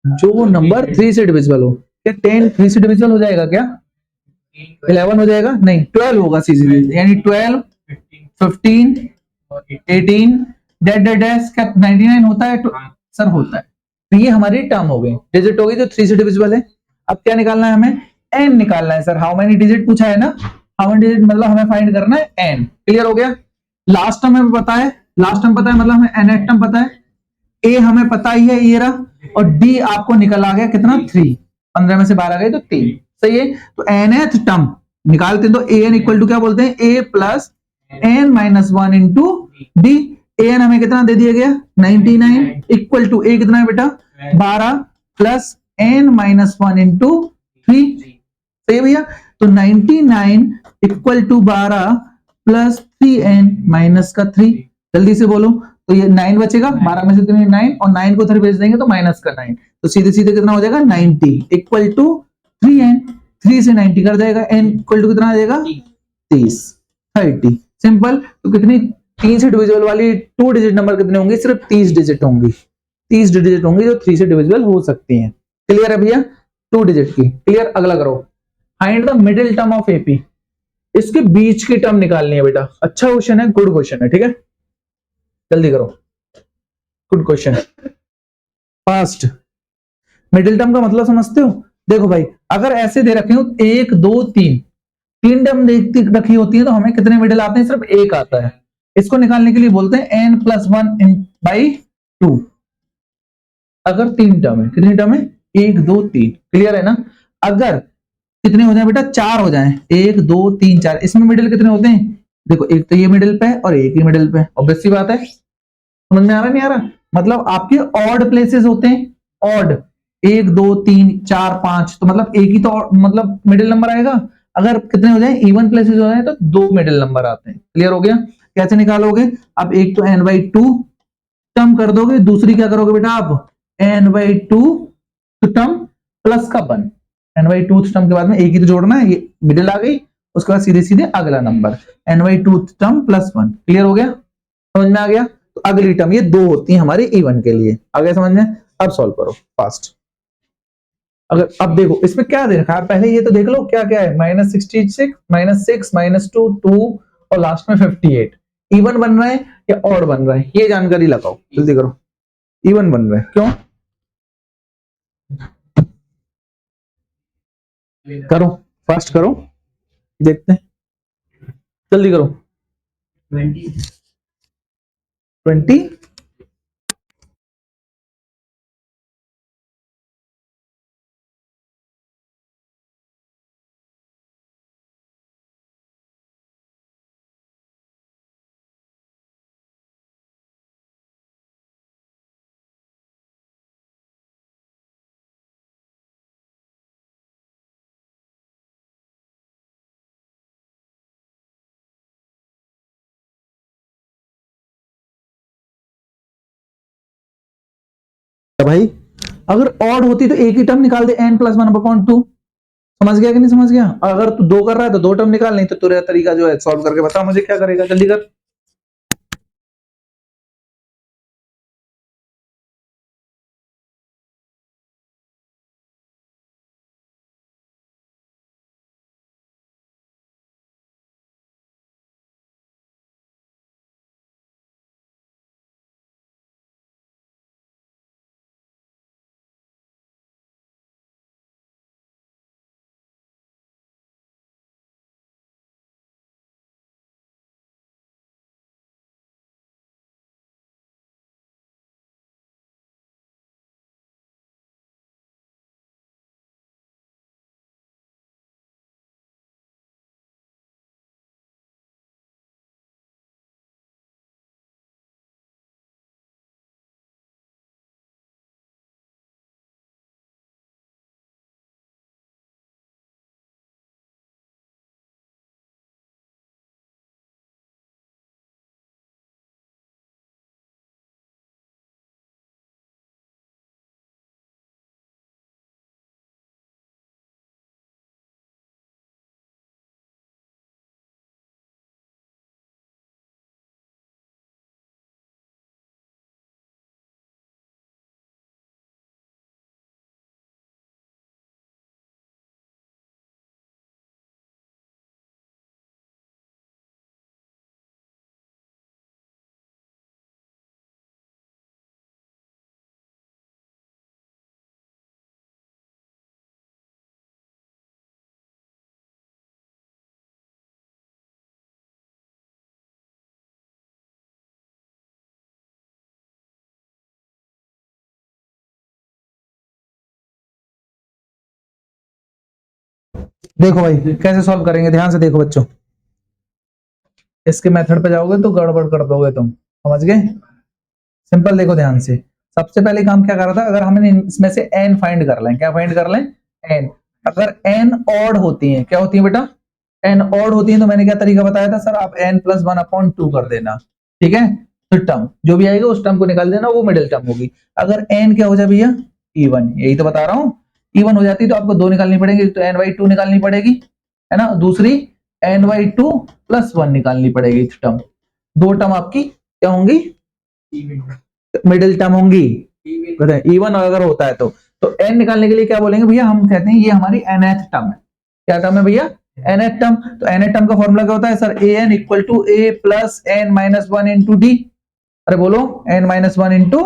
Speaker 1: जो नंबर 3 से डिविजिबल हो, क्या 10 3 से डिविजिबल हो जाएगा क्या, 11 हो जाएगा, नहीं 12 होगा सीधे, यानी 12 15 18 डेड डेड डैश, क्या 99 होता है तो सर होता है। तो ये हमारी टर्म हो गई, डिजिट हो गई जो 3 से डिविजिबल है। अब क्या निकालना है हमें, n निकालना है सर, हाउ मेनी डिजिट पूछा है ना, हाउ मेनी डिजिट मतलब हमें फाइंड करना है n, क्लियर हो गया। लास्ट टर्म हमें पता है, लास्ट टर्म पता है मतलब हमें nth टर्म पता है, a हमें पता ही है ये रहा, और d आपको निकल आ गया कितना 3, 15 में से 12 गए तो 3, सही है। तो nth टर्म निकालते हैं तो an इक्वल टू क्या बोलते हैं, a plus n minus 1 into D, an हमें कितना दे दिया गया 99 इक्वल टू a कितना है बेटा 12 प्लस n माइनस 1 इंटू 3, सही है भैया। तो 99 equal to 12 plus 3n minus का 3, जल्दी से बोलो, तो ये 9 बचेगा, 12 में से 3 9, और 9 को 3 भेज देंगे तो माइनस का 9, तो सीधे सीधे कितना हो जाएगा 90 इक्वल टू 3n, 3 से 90 कर जाएगा, n इक्वल टू कितना आ जाएगा 30 सिंपल। तो कितनी 3 से डिविजिबल वाली 2 डिजिट नंबर कितने होंगे, सिर्फ 30 डिजिट होंगी, 30 डिजिट होंगी जो 3 से डिविजिबल हो सकती हैं, क्लियर है भैया 2 डिजिट की, क्लियर। अगला करो, find the middle term of AP, इसके बीच की टर्म निकालनी है बेटा, अच्छा क्वेश्चन है, गुड क्वेश्चन है, ठीक है जल्दी करो, good question fast. Middle term का मतलब समझते हो, देखो भाई अगर ऐसे दे रखे हो 1 2 3 3 टर्म रखी होती है तो हमें कितने मिडिल आते हैं, सिर्फ एक आता है, इसको निकालने के लिए बोलते हैं n प्लस 1 बाई 2, अगर 3 टर्म है, कितनी टर्म है 1 2 3, क्लियर है ना। अगर कितने हो जाए बेटा 4 हो जाए, 1 2 3 4, इसमें मिडिल कितने होते हैं, देखो एक तो ये मिडिल पे है और एक ही मिडिल पे, ऑब्वियस सी बात है, समझ में आ रहा नहीं आ रहा, मतलब आपके ऑड प्लेसेस होते हैं, ऑड 1 2 3 4 5, तो मतलब एक ही तो मतलब मिडिल नंबर आएगा, अगर कितने हो जाए इवन प्लेसेस हो जाए तो 2 मिडिल नंबर आते हैं, क्लियर हो गया। कैसे निकालोगे, अब एक तो n/2 टर्म कर दोगे, दूसरी क्या करोगे बेटा आप n/2 टर्म प्लस का 1, n/2 टर्म के बाद में एक ही तो जोड़ना है, ये मिडिल आ गई, उसके बाद सीधे सीधे अगला number n/2 term plus 1, clear हो गया, समझ में आ गया। तो अगली टर्म ये 2 होती है हमारी इवन के लिए, आ गया समझ में। अब सॉल्व करो फास्ट, अगर अब देखो इसमें क्या दे रखा है, पहले ये तो देख लो क्या क्या है, -66 -6 -2 2 और लास्ट में 58, इवन बन रहा है या ऑड बन रहा है, ये जानकारी लगाओ, जल्दी करो, इवन बन रहा है, क्यों करो फास्ट करो, देखते हैं, जल्दी करो 20 भाई अगर ऑड होती तो एक ही टर्म निकाल दे n प्लस 1/2। समझ गया कि नहीं समझ गया? अगर तू 2 कर रहा है तो 2 टर्म निकाल, नहीं तो तेरा तरीका जो है सॉल्व करके बता मुझे क्या करेगा, जल्दी कर। देखो भाई कैसे सॉल्व करेंगे, ध्यान से देखो बच्चों। इसके मेथड पे जाओगे तो गड़बड़ कर दोगे तुम, समझ गए? सिंपल देखो ध्यान से। सबसे पहले काम क्या कर रहा था, अगर हमने इसमें से n फाइंड कर लें, क्या फाइंड कर लें? n। अगर n ऑड होती है, क्या होती है बेटा? n ऑड होती है तो मैंने क्या तरीका बताया था सर, आप n प्लस 1/2 कर देना, ठीक है? तो टर्म जो भी आएगा उस टर्म को निकाल देना, वो मिडिल टर्म होगी। अगर n क्या हो जाए भैया? even, यही तो बता रहा हूँ। even हो जाती तो आपको 2 निकालनी पड़ेगी, तो n/2 निकालनी पड़ेगी, है ना? दूसरी n/2 प्लस 1 निकालनी पड़ेगी टर्म। 2 टर्म आपकी क्या होंगी? मिडिल टर्म होंगी। इवन अगर होता है तो n निकालने के लिए क्या बोलेंगे भैया? हम कहते हैं ये हमारी nth टर्म है। क्या टर्म है भैया? nth term. तो nth टर्म का फॉर्मूला क्या होता है sir? an equal to a plus n minus 1 into d. अरे बोलो, n माइनस 1 इंटू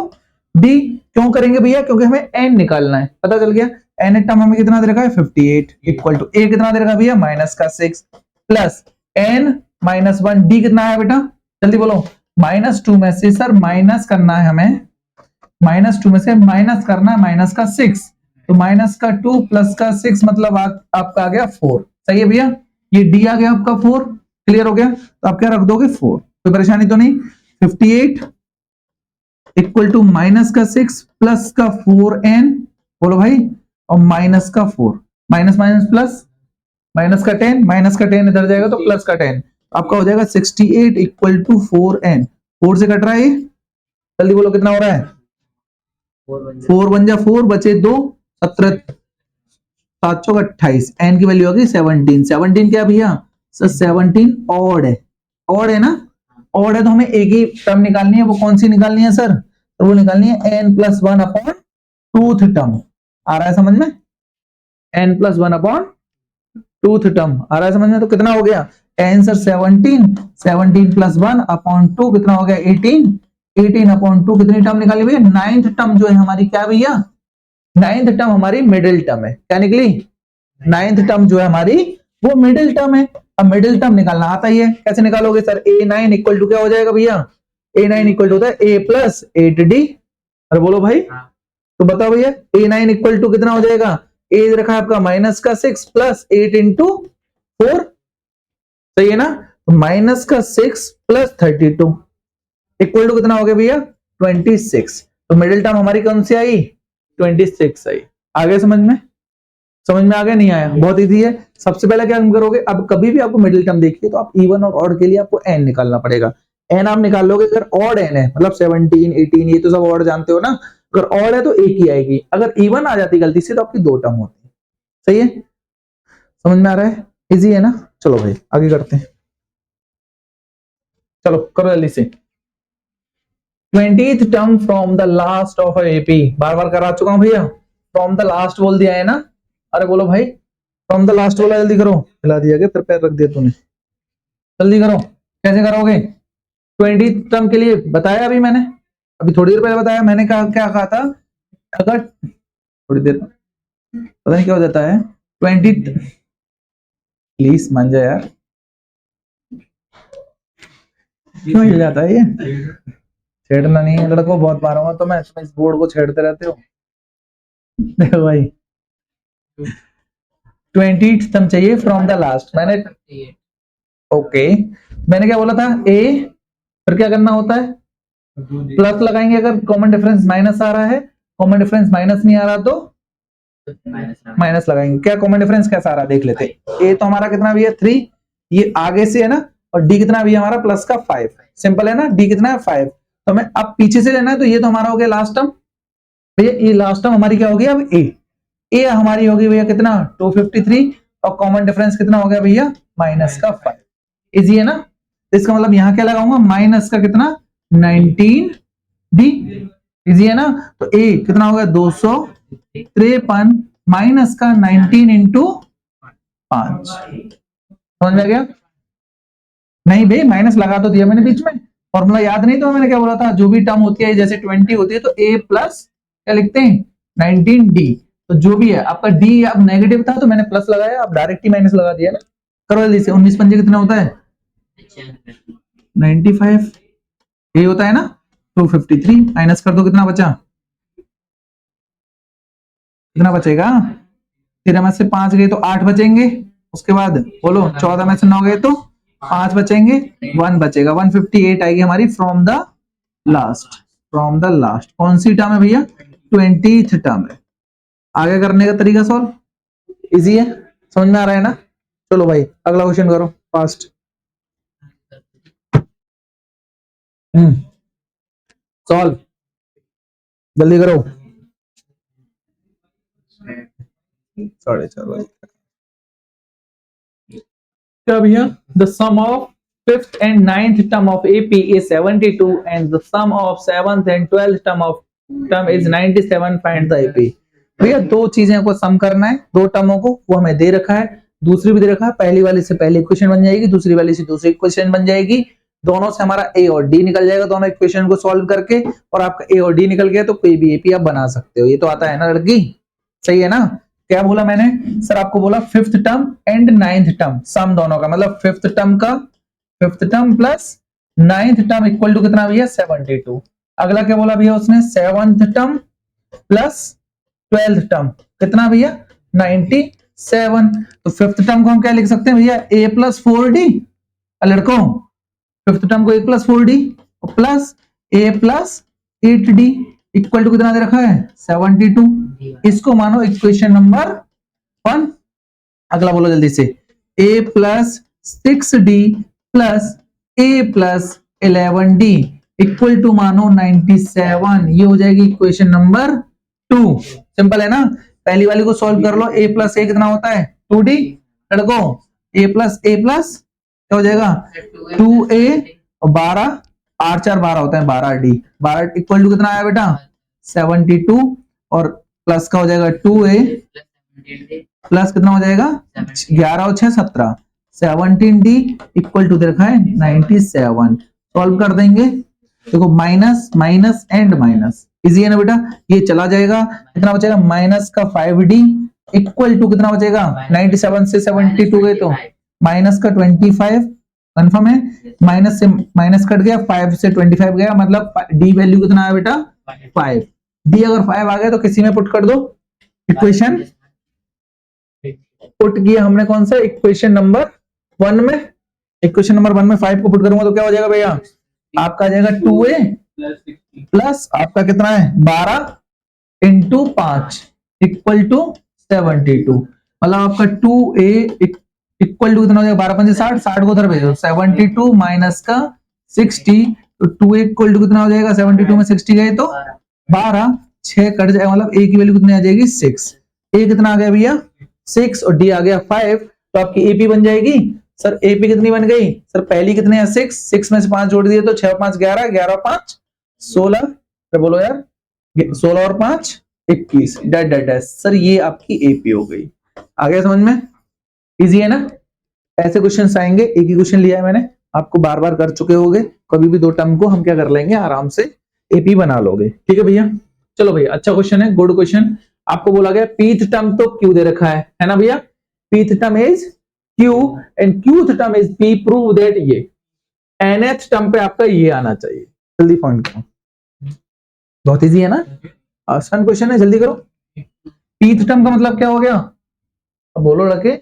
Speaker 1: डी। क्यों करेंगे भैया? क्योंकि हमें n निकालना है, पता चल गया। nth टर्म हमें कितना दे रखा है? 58 इक्वल टू a कितना दे रखा है भैया? माइनस का 6 प्लस n माइनस 1 डी कितना है बेटा? जल्दी बोलो। -2 में से सर माइनस करना है हमें, -2 में से माइनस करना है माइनस का 6, तो माइनस का 2 प्लस का 6 मतलब आपका आ गया 4। सही है भैया? ये डी आ गया आपका 4, क्लियर हो गया? तो आप क्या रख दोगे? 4, कोई परेशानी तो नहीं। 58 इक्वल टू माइनस का 6 प्लस का 4n, बोलो भाई, और माइनस का 4, माइनस माइनस प्लस, माइनस का 10, माइनस का 10 इधर जाएगा तो प्लस का 10, आपका हो जाएगा 68 इक्वल टू 4n। 4 से कट रहा है ये, जल्दी बोलो कितना हो रहा है? 4 बन जा 4, बचे 2, 17, 728, n की वैल्यू होगी 17। 17 क्या भैया? सर 17 ऑड है, ऑड है ना? ऑड है तो हमें एक ही टर्म निकालनी है, वो कौन सी निकालनी है सर? तो वो निकालनी है n प्लस 1/2 टर्म। आ रहा है समझ में? n प्लस 1/2 टर्म आ रहा है समझ में? तो कितना हो गया? n सर 17, 17 प्लस 1/2 कितना हो गया? 18, 18/2 कितनी टर्म निकाली भैया? 9th टर्म जो है हमारी, क्या भैया? 9th टर्म हमारी मिडिल टर्म है। क्या निकली? 9th टर्म जो है हमारी वो मिडिल टर्म है। अब मिडिल टर्म निकालना आता ही है, कैसे निकालोगे सर? a9 इक्वल टू क्या हो जाएगा भैया? a9 इक्वल टू होता है a प्लस 8d। अरे बोलो भाई, तो बताओ भैया a9 इक्वल टू कितना हो जाएगा? a रखा है आपका माइनस का 6 प्लस 8 इंटू 4, सही है ना? माइनस का 6 प्लस 32 इक्वल टू कितना हो गया भैया? 26। तो मिडिल टर्म हमारी कौन सी आई? 26 आई। आ गया समझ में? समझ में आ गया? नहीं आया? बहुत इजी है। सबसे पहले क्या करोगे, अब कभी भी आपको मिडिल टर्म देखिए तो आप इवन और ऑड के लिए आपको n निकालना पड़ेगा। n आप निकाल लोगे, अगर ऑड n है मतलब 17, 18 ये तो सब ऑड जानते हो ना, अगर ऑड है तो एक ही आएगी, अगर इवन आ जाती गलती से तो आपकी 2 टर्म होती है। सही है, समझ में आ रहा है, इजी है ना। चलो भाई आगे करते हैं, चलो करो जल्दी से। 20th term from the last of AP, बार बार करा चुका हूं भैया, फ्रॉम द लास्ट बोल दिया है ना। अरे बोलो भाई, फ्रॉम द लास्ट बोला, जल्दी करो। हिला दिया क्या, फिर पैर रख दिया तूने, जल्दी करो। कैसे करोगे? 20th टर्म के लिए बताया अभी मैंने, अभी थोड़ी देर पहले बताया मैंने, कहा क्या कहा था, अगर थोड़ी देर पता नहीं क्या हो जाता है 20, प्लीज मान जा यार, क्यों हिल जाता है ये, छेड़ना नहीं है लड़कों, बहुत मारूंगा तो मैं, इस बोर्ड को छेड़ते रहते हो। देखो भाई 20th टर्म चाहिए फ्रॉम द लास्ट, मैंने ओके मैंने क्या बोला था, ए फिर क्या करना होता है, प्लस लगाएंगे अगर कॉमन डिफरेंस माइनस आ रहा है, कॉमन डिफरेंस माइनस नहीं आ रहा तो माइनस लगाएंगे। क्या कॉमन डिफरेंस कैसा आ रहा है देख लेते हैं। ए तो हमारा कितना भी है 3, ये आगे से है ना, और डी कितना भी है हमारा प्लस का 5, सिंपल है ना, डी कितना है 5, तो हमें अब पीछे से लेना है, तो ये तो हमारा हो गया लास्ट टर्म भैया, ये लास्ट टर्म हमारी क्या होगी अब ए हमारी होगी भैया कितना 253, और कॉमन डिफरेंस कितना हो गया भैया माइनस का 5, इजी है ना। तो इसका मतलब यहां क्या लगाऊंगा, माइनस का कितना 19 डी, इजी है ना। तो ए कितना हो गया 253 माइनस का 19 इंटू 5, समझ में आ गया? नहीं भाई माइनस लगा तो दिया मैंने बीच में, फॉर्मूला याद नहीं तो मैंने क्या बोला था, जो भी टर्म होती है जैसे 20 होती है तो a प्लस क्या लिखते हैं 19d, तो जो भी है आपका d अब नेगेटिव था तो मैंने प्लस लगाया, अब डायरेक्ट ही माइनस लगा दिया ना। करो जल्दी से, 19 पंजे कितना होता है 95, ये होता है ना 253, माइनस कर दो कितना बचा, कितना बचेगा, 13 में से 5 गए तो 8 बचेंगे, उसके बाद बोलो 14 में से 9 गए तो 5 बचेंगे, 1 बचेगा, 158 आएगी हमारी from the last, from the last कौन सी टर्म है भैया 20th टर्म है। आगे करने का तरीका सॉल्व इजी है, समझ में आ रहा है ना। चलो भाई अगला क्वेश्चन करो फास्ट, सॉल्व जल्दी करो, 4:30 बजे क्या भैया, the sum of 5th and 9th term of AP is 72 and the sum of 7th and 12th term is 97, find the AP। भैया दो चीजें को सम करना है, दो टर्मों को, वो हमें दे रखा है, दूसरी भी दे रखा है, पहली वाली से पहली इक्वेशन बन जाएगी, दूसरी वाली से दूसरी इक्वेशन बन जाएगी, दोनों से हमारा ए और डी निकल जाएगा, दोनों इक्वेशन को सॉल्व करके, और आपका ए और डी निकल गया तो कोई भी एपी आप बना सकते हो, ये तो आता है ना लड़की, सही है ना। क्या बोला मैंने सर, आपको बोला 5th term and 9th term सम दोनों का, मतलब 5th टर्म का 5th term plus 9th term equal to कितना भैया 72। अगला क्या बोला भैया उसने 7th term plus 12th term कितना भैया 97, तो 5th टर्म को हम क्या लिख सकते हैं भैया a प्लस 4d, लड़कों 5th टर्म को a plus 4d plus a plus 8d equal to कितना दे रखा है 72, इसको मानो इक्वेशन नंबर 1। अगला बोलो जल्दी से, a plus 6d plus a plus 11d equal to मानो 97, ये हो जाएगी इक्वेशन नंबर 2। सिंपल है ना, पहली वाली को सॉल्व कर लो, a प्लस a कितना होता है 2d, लड़को a प्लस क्या हो जाएगा 2a और 12 8 4 12 होता है 12d, 12 इक्वल टू कितना आया बेटा 72, और प्लस का हो जाएगा 2a प्लस कितना हो जाएगा 11 और 6 17, 17d इक्वल टू दे रखा है 97, सॉल्व कर देंगे, देखो minus minus and minus, easy है ना बेटा, ये चला जाएगा, कितना बचेगा माइनस का 5d इक्वल टू कितना बचेगा 97 से 72 गए तो माइनस का 25, कंफर्म है, माइनस से माइनस कट गया, 5 से 25 गया, मतलब डी वैल्यू कितना आया बेटा 5, डी अगर 5 आ गया तो किसी में पुट कर दो, इक्वेशन पुट किया हमने कौन सा इक्वेशन नंबर 1 में, इक्वेशन नंबर 1 में 5 को पुट करूंगा तो क्या हो जाएगा भैया आपका आ जाएगा 2a प्लस आपका कितना है 12 इंटू 5 इक्वल टू 72, मतलब आपका 2a इक्वल टू कितना हो जाएगा 12 5 60, 60 को उधर भेजो 72 माइनस का 60, तो 2a इक्वल टू कितना हो जाएगा 72 में 60 गए तो 12, 6 कट जाए मतलब a की वैल्यू कितनी आ जाएगी 6। a कितना आ गया भैया 6 और d आ गया 5, तो आपकी AP बन जाएगी। सर AP कितनी बन गई सर, पहली कितनी है 6 में से 5 जोड़ दिए तो 6 और 5 11, 11 और 5 16, तो बोलो यार 16 और 5 21 डैट डैट डैट। सर ये आपकी AP हो गई। आ गया समझ में, इजी है ना। ऐसे क्वेश्चन आएंगे, एक ही क्वेश्चन लिया है मैंने, आपको बार बार कर चुके होगे, कभी भी 2 टर्म को हम क्या कर लेंगे आराम से AP बना लोगे। ठीक है भैया, चलो भैया अच्छा क्वेश्चन है, गुड क्वेश्चन। आपको बोला गया पीथ टर्म तो Q दे रखा है ना भैया, pith term is Q and Qth term is P, prove that ये nth टर्म पे आपका ये आना चाहिए। जल्दी पॉइंट करो, बहुत इजी है ना, आसान क्वेश्चन है, जल्दी करो। पीथ टर्म का मतलब क्या हो गया, अब बोलो लड़के।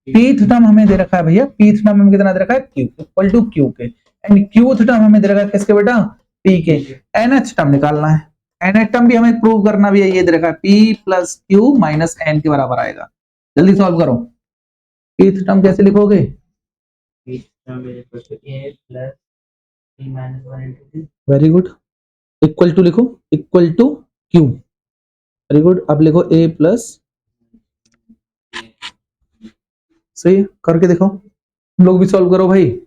Speaker 1: पीथ टर्म हमें दे रखा है भैया, पीथ टर्म हमें कितना दे रखा है Q इक्वल टू Q के, एंड Qth टर्म हमें दे रखा है किसके बेटा P के। nth टर्म निकालना है, nth टर्म भी हमें प्रूव करना भी है, ये दे रखा है P plus Q minus n के बराबर आएगा। जल्दी सॉल्व करो, पीथ टर्म कैसे लिखोगे, वेरी गुड, इक्वल टू लिखो, equal to Q, very good. अब लिखो A प्लस, सही है, करके देखो, तुम लोग भी सॉल्व करो भाई।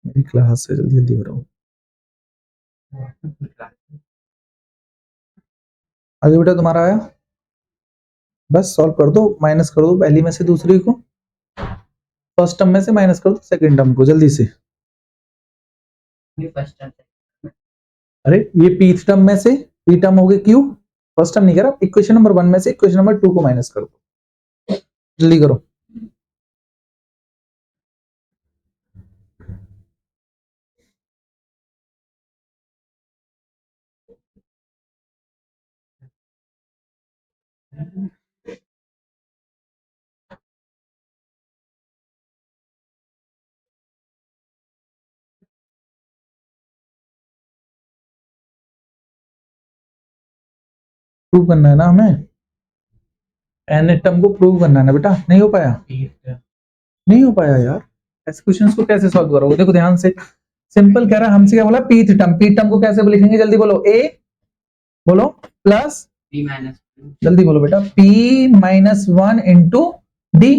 Speaker 1: मेरी क्लास से जल्दी जल्दी करो, आगे बेटा तुम्हारा आया, बस सॉल्व कर दो, माइनस कर दो पहली में से दूसरी को, फर्स्ट टर्म में से माइनस कर दो सेकंड टर्म को जल्दी से। अरे ये पीथ टर्म में से पी टर्म हो गई Q, फर्स्ट टर्म नहीं कह रहा, इक्वेशन नंबर 1 में से इक्वेशन नंबर 2 को माइनस कर दो, जल्दी करो। प्रूव करना है ना हमें, n टर्म को प्रूव करना है ना बेटा, नहीं हो पाया, नहीं हो पाया यार, ऐसे क्वेश्चंस को कैसे सॉल्व करोगे। देखो ध्यान से, सिंपल कह रहा है हमसे, क्या बोला पीथ टर्म, पीथ टर्म को कैसे लिखेंगे जल्दी बोलो, A बोलो प्लस
Speaker 2: P माइनस,
Speaker 1: जल्दी बोलो बेटा P minus 1 into D,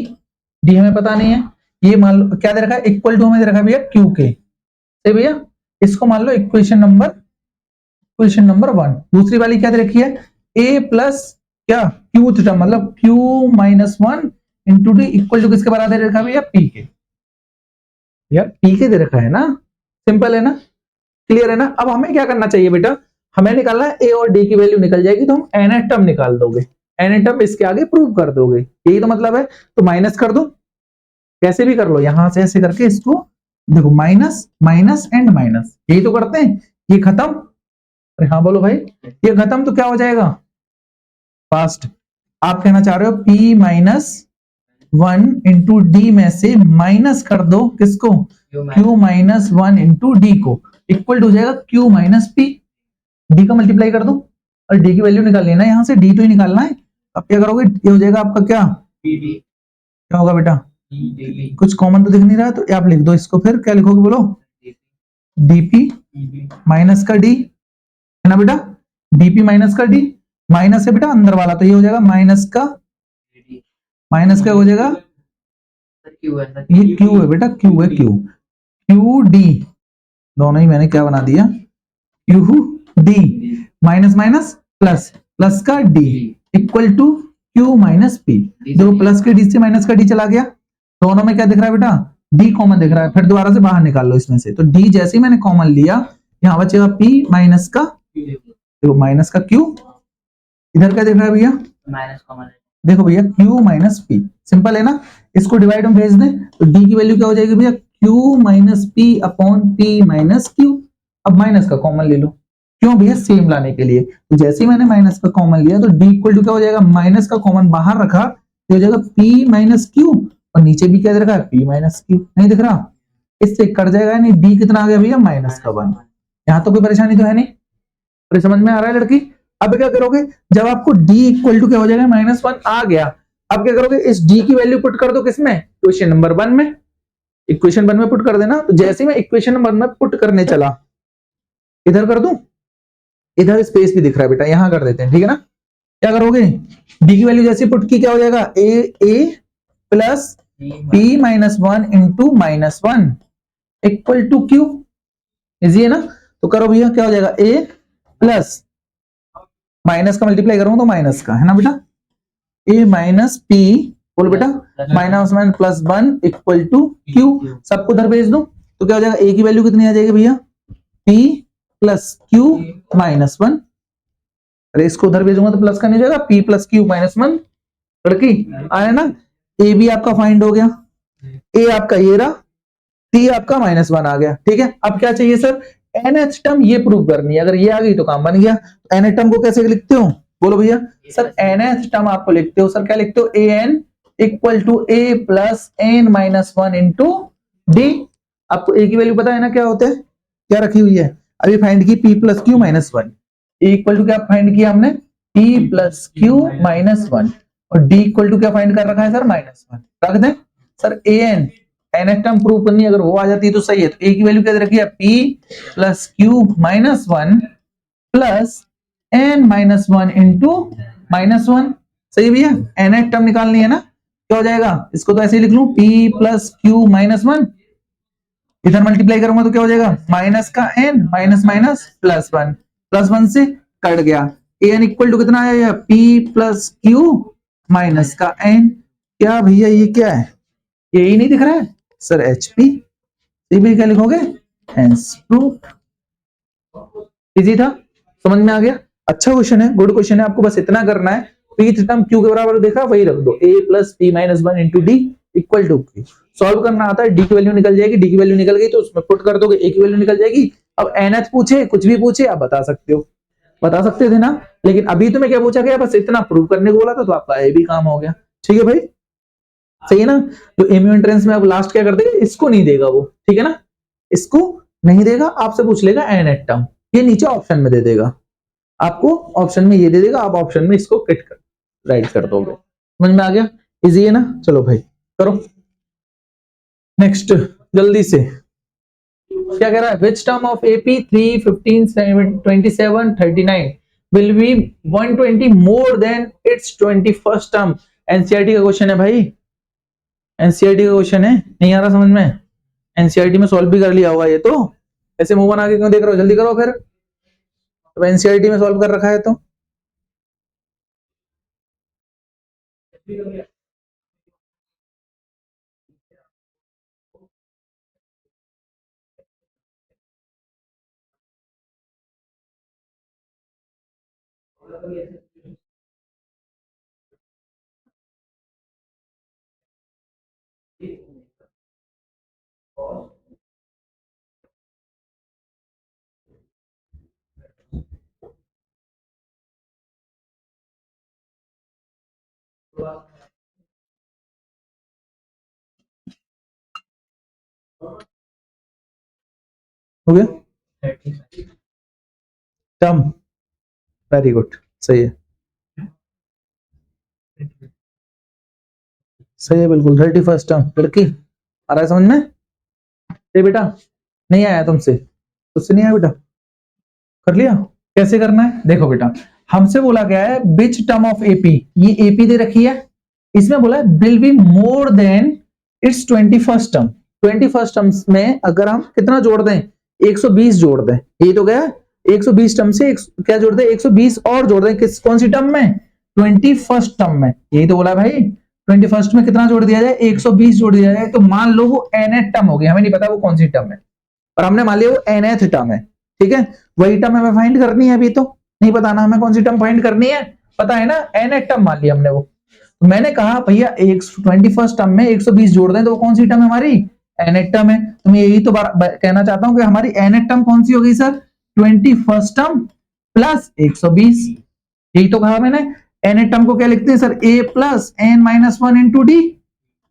Speaker 1: D हमें पता नहीं है, ये मान लो क्या दे रखा है इक्वल टू हमें दे रखा है भैया Q के, सही भैया, इसको मान लो इक्वेशन नंबर 1। दूसरी वाली क्या दे रखी है A प्लस क्या Qth टर्म मतलब Q minus 1 into d equal to किसके बराबर दे रखा है भैया P के, यार P के दे रखा है ना, सिंपल है ना, क्लियर है ना। अब हमें क्या करना चाहिए बेटा, हमें निकालना है A और D की वैल्यू निकल जाएगी तो हम nth टर्म निकाल दोगे, nth टर्म इसके आगे प्रूव कर दोगे, यही तो मतलब है। तो माइनस कर दो, कैसे भी कर लो, यहां से ऐसे करके इसको देखो, माइनस माइनस एंड माइनस, यही तो करते हैं, ये खत्म, अरे हाँ बोलो भाई, ये खत्म तो क्या हो जाएगा फास्ट, आप कहना चाह रहे हो P माइनस 1 इंटू डी में से माइनस कर दो किसको, Q माइनस 1 इंटू डी को, इक्वल हो जाएगा Q माइनस P, डी का मल्टीप्लाई कर दो और डी की वैल्यू निकालनी है ना, यहां से डी तो ही निकालना है। अब क्या करोगे, ये हो जाएगा आपका क्या, क्या होगा बेटा, कुछ कॉमन तो दिख नहीं रहा, तो आप लिख दो इसको, फिर क्या लिखोगे बोलो, dp माइनस का d है ना बेटा, dp माइनस का d, माइनस है बेटा अंदर वाला, तो ये हो जाएगा माइनस का, माइनस का हो जाएगा, ये q है बेटा, q है, q d, दोनों ही मैंने क्या बना दिया q d, minus minus plus, plus का d equal to q minus p, जो प्लस के d से माइनस का d चला गया, दोनों में क्या दिख रहा है बेटा, d कॉमन दिख रहा है, फिर दोबारा से बाहर निकाल लो इसमें से, तो d जैसे ही मैंने कॉमन लिया यहाँ बचेगा p माइनस का, देखो माइनस का q, इधर क्या दिख रहा है भैया,
Speaker 2: माइनस कॉमन,
Speaker 1: देखो भैया q माइनस p, सिंपल है ना। इसको डिवाइड में भेज दें तो d की वैल्यू क्या हो जाएगी भैया, q minus p upon p minus q। अब माइनस का कॉमन ले लो, क्यों भैया, सेम लाने के लिए। तो जैसे ही मैंने माइनस का कॉमन लिया तो d इक्वल टू क्या हो जाएगा, माइनस का कॉमन बाहर रखा तो हो जाएगा p माइनस q, और नीचे भी क्या दे रखा है, p माइनस q, नहीं दिख रहा, इससे कट जाएगा, नहीं d कितना आ गया भैया, माइनस का 1। यहाँ तो कोई परेशानी तो है नहीं, और समझ में आ रहा है लड़की। अब क्या करोगे, जब आपको d इक्वल टू क्या हो जाएगा, -1 आ गया, अब क्या करोगे, इस d की वैल्यू पुट कर दो किसमें, इक्वेशन नंबर 1 में, इक्वेशन 1 में पुट कर देना। तो जैसे मैं इक्वेशन नंबर 1 में पुट करने चला, इधर कर दूं, इधर स्पेस भी दिख रहा है बेटा, यहां कर देते हैं, ठीक है ना। क्या करोगे, d की वैल्यू जैसे पुट की क्या हो जाएगा, a plus p minus 1 into -1 equal to q, easy है ना। तो करो भैया, क्या हो जाएगा, a प्लस माइनस का मल्टीप्लाई करूंगा तो माइनस का, है ना बेटा, a माइनस p, बोल बेटा, -1 प्लस 1 इक्वल टू q, सबको उधर भेज दो तो क्या हो जाएगा, a की वैल्यू कितनी आ जाएगी भैया, p प्लस q माइनस 1, अरे इसको उधर भेजूंगा तो प्लस का नहीं जाएगा, p प्लस q माइनस 1, लड़की आया ना। a भी आपका फाइंड हो गया, a आपका ये रहा, p आपका -1 आ गया, ठीक है। अब क्या चाहिए सर, nth टर्म ये प्रूव करनी है, अगर ये आ गई तो काम बन गया। nth टर्म को कैसे लिखते हो, बोलो भैया, सर nth टर्म आपको लिखते हो, सर क्या लिखते हो, an equal to a plus n minus 1 into d। आपको a की वैल्यू पता है ना क्या होते हैं, क्या रखी हुई है, अभी फाइंड की p plus q minus 1, a equal to क्या फाइंड किया हमने, p प्लस q माइनस 1, और d इक्वल टू क्या फाइंड कर रखा है सर, -1, रख दें। Sir an nth term prove करनी, अगर वो आ जाती है तो सही है। तो a की वैल्यू क्या दे रखी है, p plus q minus 1 plus n minus 1 into -1, सही भैया। nth टर्म निकालनी है ना, क्या हो जाएगा, इसको तो ऐसे ही लिख लूं, p प्लस q माइनस 1, इधर मल्टीप्लाई करूंगा तो क्या हो जाएगा, माइनस का n माइनस माइनस प्लस 1 से कट गया, an इक्वल टू कितना आया, p प्लस q माइनस का n। क्या भैया ये क्या है, यही नहीं दिख रहा है सर, HP, क्या लिखोगे, हेंस प्रूव्ड। इजी था, समझ में आ गया, अच्छा क्वेश्चन है, गुड क्वेश्चन है। आपको बस इतना करना है, p टर्म q के बराबर देखा, वही रख दो, a plus p minus 1 into d equal to q। Solve करना आता है, d की वैल्यू निकल जाएगी, d की वैल्यू निकल गई तो उसमें पुट कर दोगे, a की वैल्यू निकल जाएगी। अब nth पूछे, कुछ भी पूछे, आप बता सकते हो, बता सकते थे ना, लेकिन अभी तुम्हें क्या पूछा गया, बस इतना प्रूव करने को बोला था, तो आपका ये भी काम हो गया, ठीक है भाई, सही है ना। तो एमयू एंट्रेंस में अब लास्ट क्या कर देगा, इसको नहीं देगा वो, ठीक है ना, इसको नहीं देगा, आपसे पूछ लेगा nth टर्म, ये नीचे ऑप्शन में दे देगा, आपको ऑप्शन में ये दे देगा, आप ऑप्शन में इसको कट कर राइट कर दोगे, समझ में आ गया, इजी है ना। चलो भाई करो नेक्स्ट, जल्दी से। क्या कह रहा है, which term of AP 3, 15, 27, 39 will be 120 more than it's 21st term. NCERT का क्वेश्चन है भाई, एनसीईआरटी का क्वेश्चन है, नहीं आ रहा समझ में, एनसीईआरटी में सॉल्व भी कर लिया होगा ये तो, ऐसे मुंह बना के क्यों देख रहे हो, जल्दी करो फिर, तो एनसीईआरटी में सॉल्व कर रखा है तो। हो गया टर्म, वेरी गुड, सही है, सही है बिल्कुल, 31st टर्म। लड़की आ रहा है समझ में, ये बेटा नहीं आया तुमसे, तुझसे नहीं आया बेटा, कर लिया, कैसे करना है देखो बेटा, हमसे बोला गया है विच टर्म ऑफ एपी, ये एपी दे रखी है, इसमें बोला है will be more than it's 21st term. 21st term में अगर हम कितना जोड़ दें, 120 जोड़ दें, ये तो गया 120 टर्म से क्या जोड़ दें, 120 और जोड़ दें, किस कौन सी टर्म में, 21st टर्म में, यही तो बोला भाई, 21st में कितना जोड़ दिया जाए, 120 जोड़ दिया जाए, तो मान लो वो nth टर्म हो गया, हमें नहीं पता वो कौन सी टर्म है, और हमने मान लिया वो nth टर्म है, ठीक है, वही टर्म हमें फाइंड करनी है। अभी तो नहीं बताना हमें कौन सी टर्म फाइंड करनी है, पता है ना, एन टर्म मान लिया हमने वो। तो मैंने कहा भैया 21st टर्म में 120 जोड़ दें तो वो कौन सी टर्म है हमारी, एन टर्म है। तो मैं यही तो कहना चाहता हूं कि हमारी एन टर्म कौन सी होगी सर, 21st टर्म प्लस 120। यही तो कहा मैंने। एन टर्म को क्या लिखते हैं sir, a plus n minus one into d.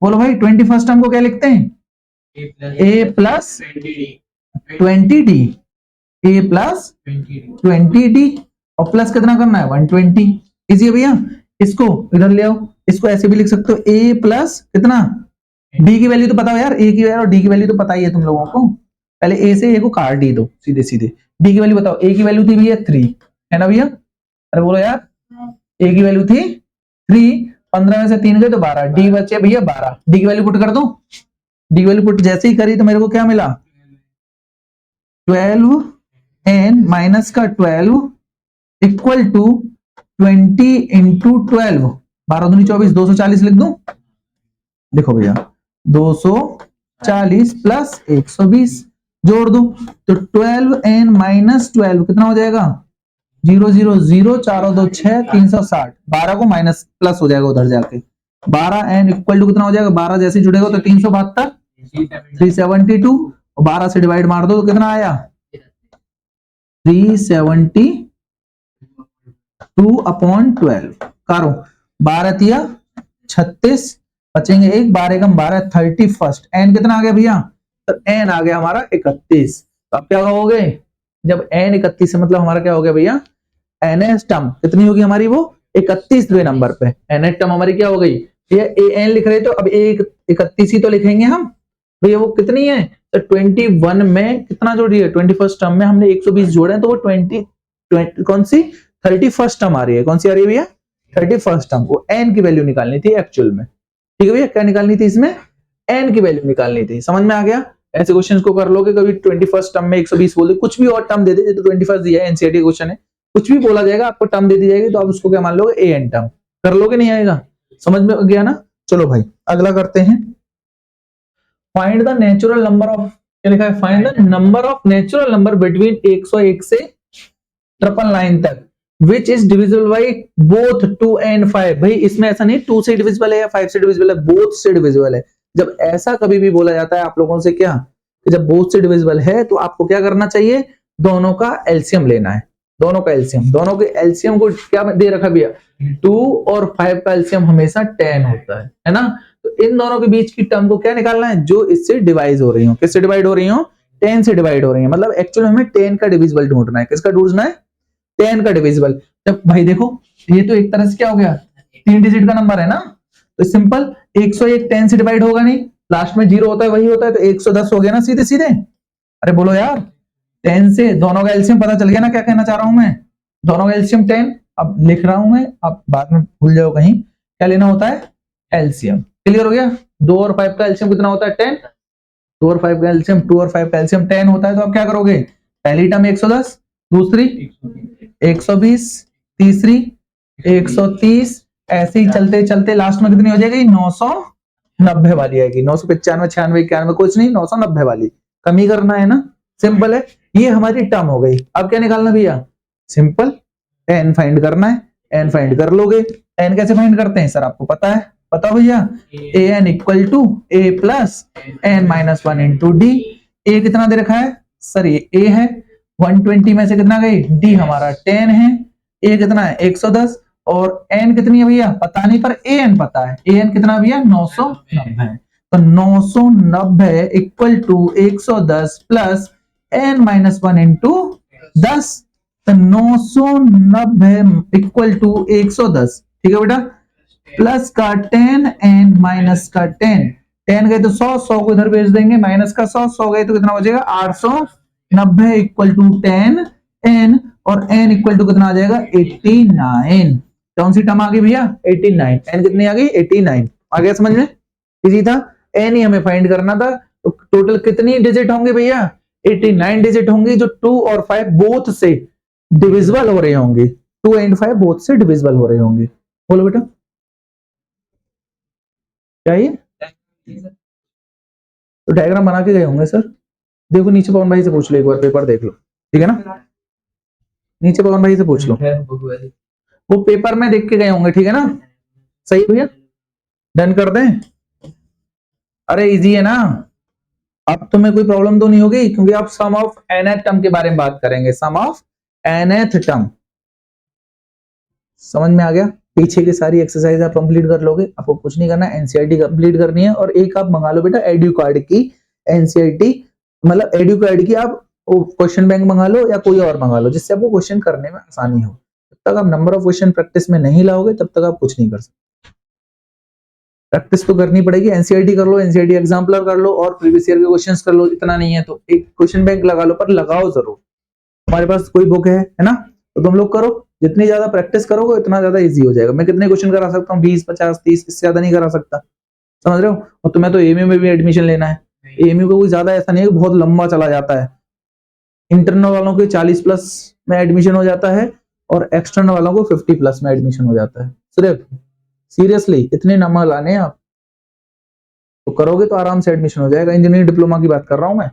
Speaker 1: बोलो भाई 21st टर्म को क्या लिखते हैं, ए प्लस 20d, ए प्लस 20d, और प्लस कितना करना है 120। इजी है भैया, इसको इधर ले आओ, इसको ऐसे भी लिख सकते हो, ए प्लस कितना, डी की वैल्यू तो पता हो यार, ए की वैल्यू और डी की वैल्यू तो पता ही है तुम लोगों को। पहले ए से ए को काट दी दो सीधे सीधे। डी की वैल्यू बताओ, ए की वैल्यू थी भैया 3, है ना भैया, अरे बोलो यार, ए की वैल्यू थी 3, 15 में से 3 गए तो 12, डी बचे भैया 12। डी की वैल्यू पुट कर दो, डी की वैल्यू पुट जैसे ही करी तो मेरे को क्या मिला, 12 एन माइनस का 12 इक्वल टू 20 इंटू 12, 12 दूनी 24, 240 लिख दूं। देखो भैया 240 प्लस 120 जोड़ दो तो 12n माइनस 12 कितना हो जाएगा, 0 0 0, 4 और 2 6, 360, 12 को माइनस प्लस हो जाएगा उधर जाके, 12n इक्वल टू कितना हो जाएगा, 12 जैसे जुड़ेगा तो 372, 372, और 12 से डिवाइड मार दो तो कितना आया 372/12 करो, 12 तिया 36, बचेंगे एक, 12 कम 12, 31st, एन कितना आ गया भैया, तो एन आ गया हमारा 31। तो अब क्या कहोगे, जब एन 31 है मतलब हमारा क्या हो गया भैया, एनएस टर्म कितनी होगी हमारी, वो 31वें नंबर पे एनएस टर्म हमारी क्या हो गई, ये एन लिख रहे तो अब 31 ही तो लिखेंगे हम भैया, वो कितनी है, तो 21 में कितना जोड़ रही है, 21st टर्म में हमने 120 जोड़े तो वो 20 कौन सी 31st टर्म आ रही है, कौन सी आ रही है भैया 31st टर्म, वो एन की वैल्यू निकालनी थी एक्चुअल में। ठीक है भैया, क्या निकालनी थी इसमें, एन की वैल्यू निकालनी थी, समझ में आ गया। ऐसे क्वेश्चंस को कर लोगे, कभी 21st टर्म में 120 बोल दे, कुछ भी और टर्म दे दे, तो 21st दिया है एनसीईआरटी क्वेश्चन है, कुछ भी बोला जाएगा आपको टर्म दे दी जाएगी तो आप उसको क्या मान लोगे, ए एन टर्म कर लोगे, नहीं आएगा, समझ में गया ना। चलो भाई अगला करते हैं, find the natural number of, क्या लिखा है, find the number of natural number between 101 से 999 तक which is divisible by both 2 and 5। भाई इसमें ऐसा नहीं 2 से डिविजिबल है या 5 से डिविजिबल है, बोथ से डिविजिबल है। जब ऐसा कभी भी बोला जाता है आप लोगों से क्या, कि जब बोथ से डिविजिबल है तो आपको क्या करना चाहिए, दोनों का एलसीएम लेना है, दोनों का एलसीएम, दोनों के एलसीएम को क्या दे रखा भैया, 2 और 5 का एलसीएम हमेशा 10 होता है ना। तो इन दोनों के बीच की टर्म को क्या निकालना है, जो इससे डिवाइड हो रही हो, किससे डिवाइड हो रही हो, 10 से डिवाइड हो रही है, मतलब एक्चुअली हमें 10 का डिविजिबल ढूंढना है, किसका ढूंढना है, 10 का डिविजिबल। तब भाई देखो ये तो एक तरह से क्या हो गया, 3 डिजिट का नंबर है ना, तो सिंपल 101 10 से डिवाइड होगा नहीं, लास्ट में 0 होता है वही होता है, तो 110 हो गया ना सीधे सीधे। अरे बोलो यार 10 से दोनों का एलसीएम पता चल गया ना, क्या कहना चाह रहा हूं मैं, दोनों का एलसीएम 10, अब लिख रहा हूं मैं, अब बाद में भूल जाओ कहीं, क्या लेना होता है एलसीएम, क्लियर हो गया। 2 और 5 का एलसीएम कितना होता है 10, 2 और 5 का एलसीएम 2 और 5 का एलसीएम 10 होता है, तो अब क्या करोगे, पहली टर्म 110, दूसरी 120, तीसरी 130, ऐसे ही चलते चलते लास्ट में कितनी हो जाएगी 990 वाली आएगी, 995 96 91 कुछ नहीं, 990 वाली, कमी करना है ना, सिंपल है। ये हमारी टर्म हो गई, अब क्या निकालना भैया, सिंपल एन फाइंड करना है, एन फाइंड कर लोगे। एन कैसे फाइंड करते हैं सर, आपको पता है, पता भैया, a n equal to a plus n minus 1 into d. A कितना दे रखा है सर, ये ए है, 120 में से कितना गई, डी हमारा 10 है, ए कितना है 110, और एन कितनी है भैया पता नहीं, पर ए एन पता है, ए एन कितना भैया 990 है, तो 990 equal to 110 plus n minus 1 into 10, तो 990 इक्वल टू 110, ठीक है बेटा, प्लस का 10 एन माइनस का 10, 10 गए तो 100, 100 को इधर भेज देंगे, माइनस का 100, 100 गए तो कितना हो जाएगा 890 इक्वल टू 10 एन, और एन इक्वल टू कितना आ जाएगा 89। कौन सी टर्म आ गई भैया 89, एन कितनी आ गई 89, आ गया समझ में, इजी था। एन ही हमें फाइंड करना था, तो टोटल कितनी डिजिट होंगे भैया 89 डिजिट होंगी, जो 2 और 5 बोथ से डिविजिबल हो रहे होंगे, 2 and 5 बोथ से डिविजिबल हो रहे होंगे। बोलो बेटा क्या ये, तो डायग्राम बना के गए होंगे सर, देखो नीचे पवन भाई से पूछ लो एक बार, पेपर देख लो। ठीक है ना। नीचे पवन भाई से पूछ लो, वो पेपर में देख के गए होंगे, ठीक है ना। सही भैया, डन कर दें। अरे इजी है ना, अब तुम्हें कोई प्रॉब्लम तो नहीं होगी, क्योंकि आप सम ऑफ nth टर्म के बारे में बात करेंगे, सम ऑफ nth टर्म। समझ में आ गया। पीछे की सारी एक्सरसाइज आप कंप्लीट कर लोगे, आपको कुछ नहीं करना, एनसीईआरटी कंप्लीट करनी है, और एक आप मंगा लो बेटा एडू कार्ड की एनसीईआरटी, मतलब एडू कार्ड की आप क्वेश्चन बैंक मंगा लो या कोई और मंगा लो, जिससे आपको क्वेश्चन करने में आसानी हो। जब तक आप नंबर ऑफ क्वेश्चन प्रैक्टिस में नहीं लाओगे तब तक आप कुछ नहीं कर सकते। प्रैक्टिस तो करनी पड़ेगी, एनसीईआरटी कर लो, एनसीईआरटी एग्जाम्पलर कर लो, और प्रीवियस ईयर के क्वेश्चंस कर लो। इतना नहीं है तो एक क्वेश्चन बैंक लगा लो, पर लगाओ जरूर। हमारे पास कोई बुक है ना, तो तुम लोग करो, जितनी ज्यादा प्रैक्टिस करोगे उतना ज्यादा इजी हो जाएगा। मैं कितने क्वेश्चन करा सकता हूँ, 20 50 30, इससे ज्यादा नहीं करा सकता, समझ रहे हो। और तुम्हें तो एमयू में भी एडमिशन लेना है, एमयू को कोई ज्यादा ऐसा नहीं है, बहुत लंबा चला जाता है। इंटरनल वालों के 40 प्लस में एडमिशन हो जाता है, और एक्सटर्नल वालों को 50 प्लस में एडमिशन हो जाता है। सिर्फ सीरियसली इतने नंबर लाने हैं आप, तो करोगे तो आराम से एडमिशन हो जाएगा। इंजीनियरिंग डिप्लोमा की बात कर रहा हूं मैं।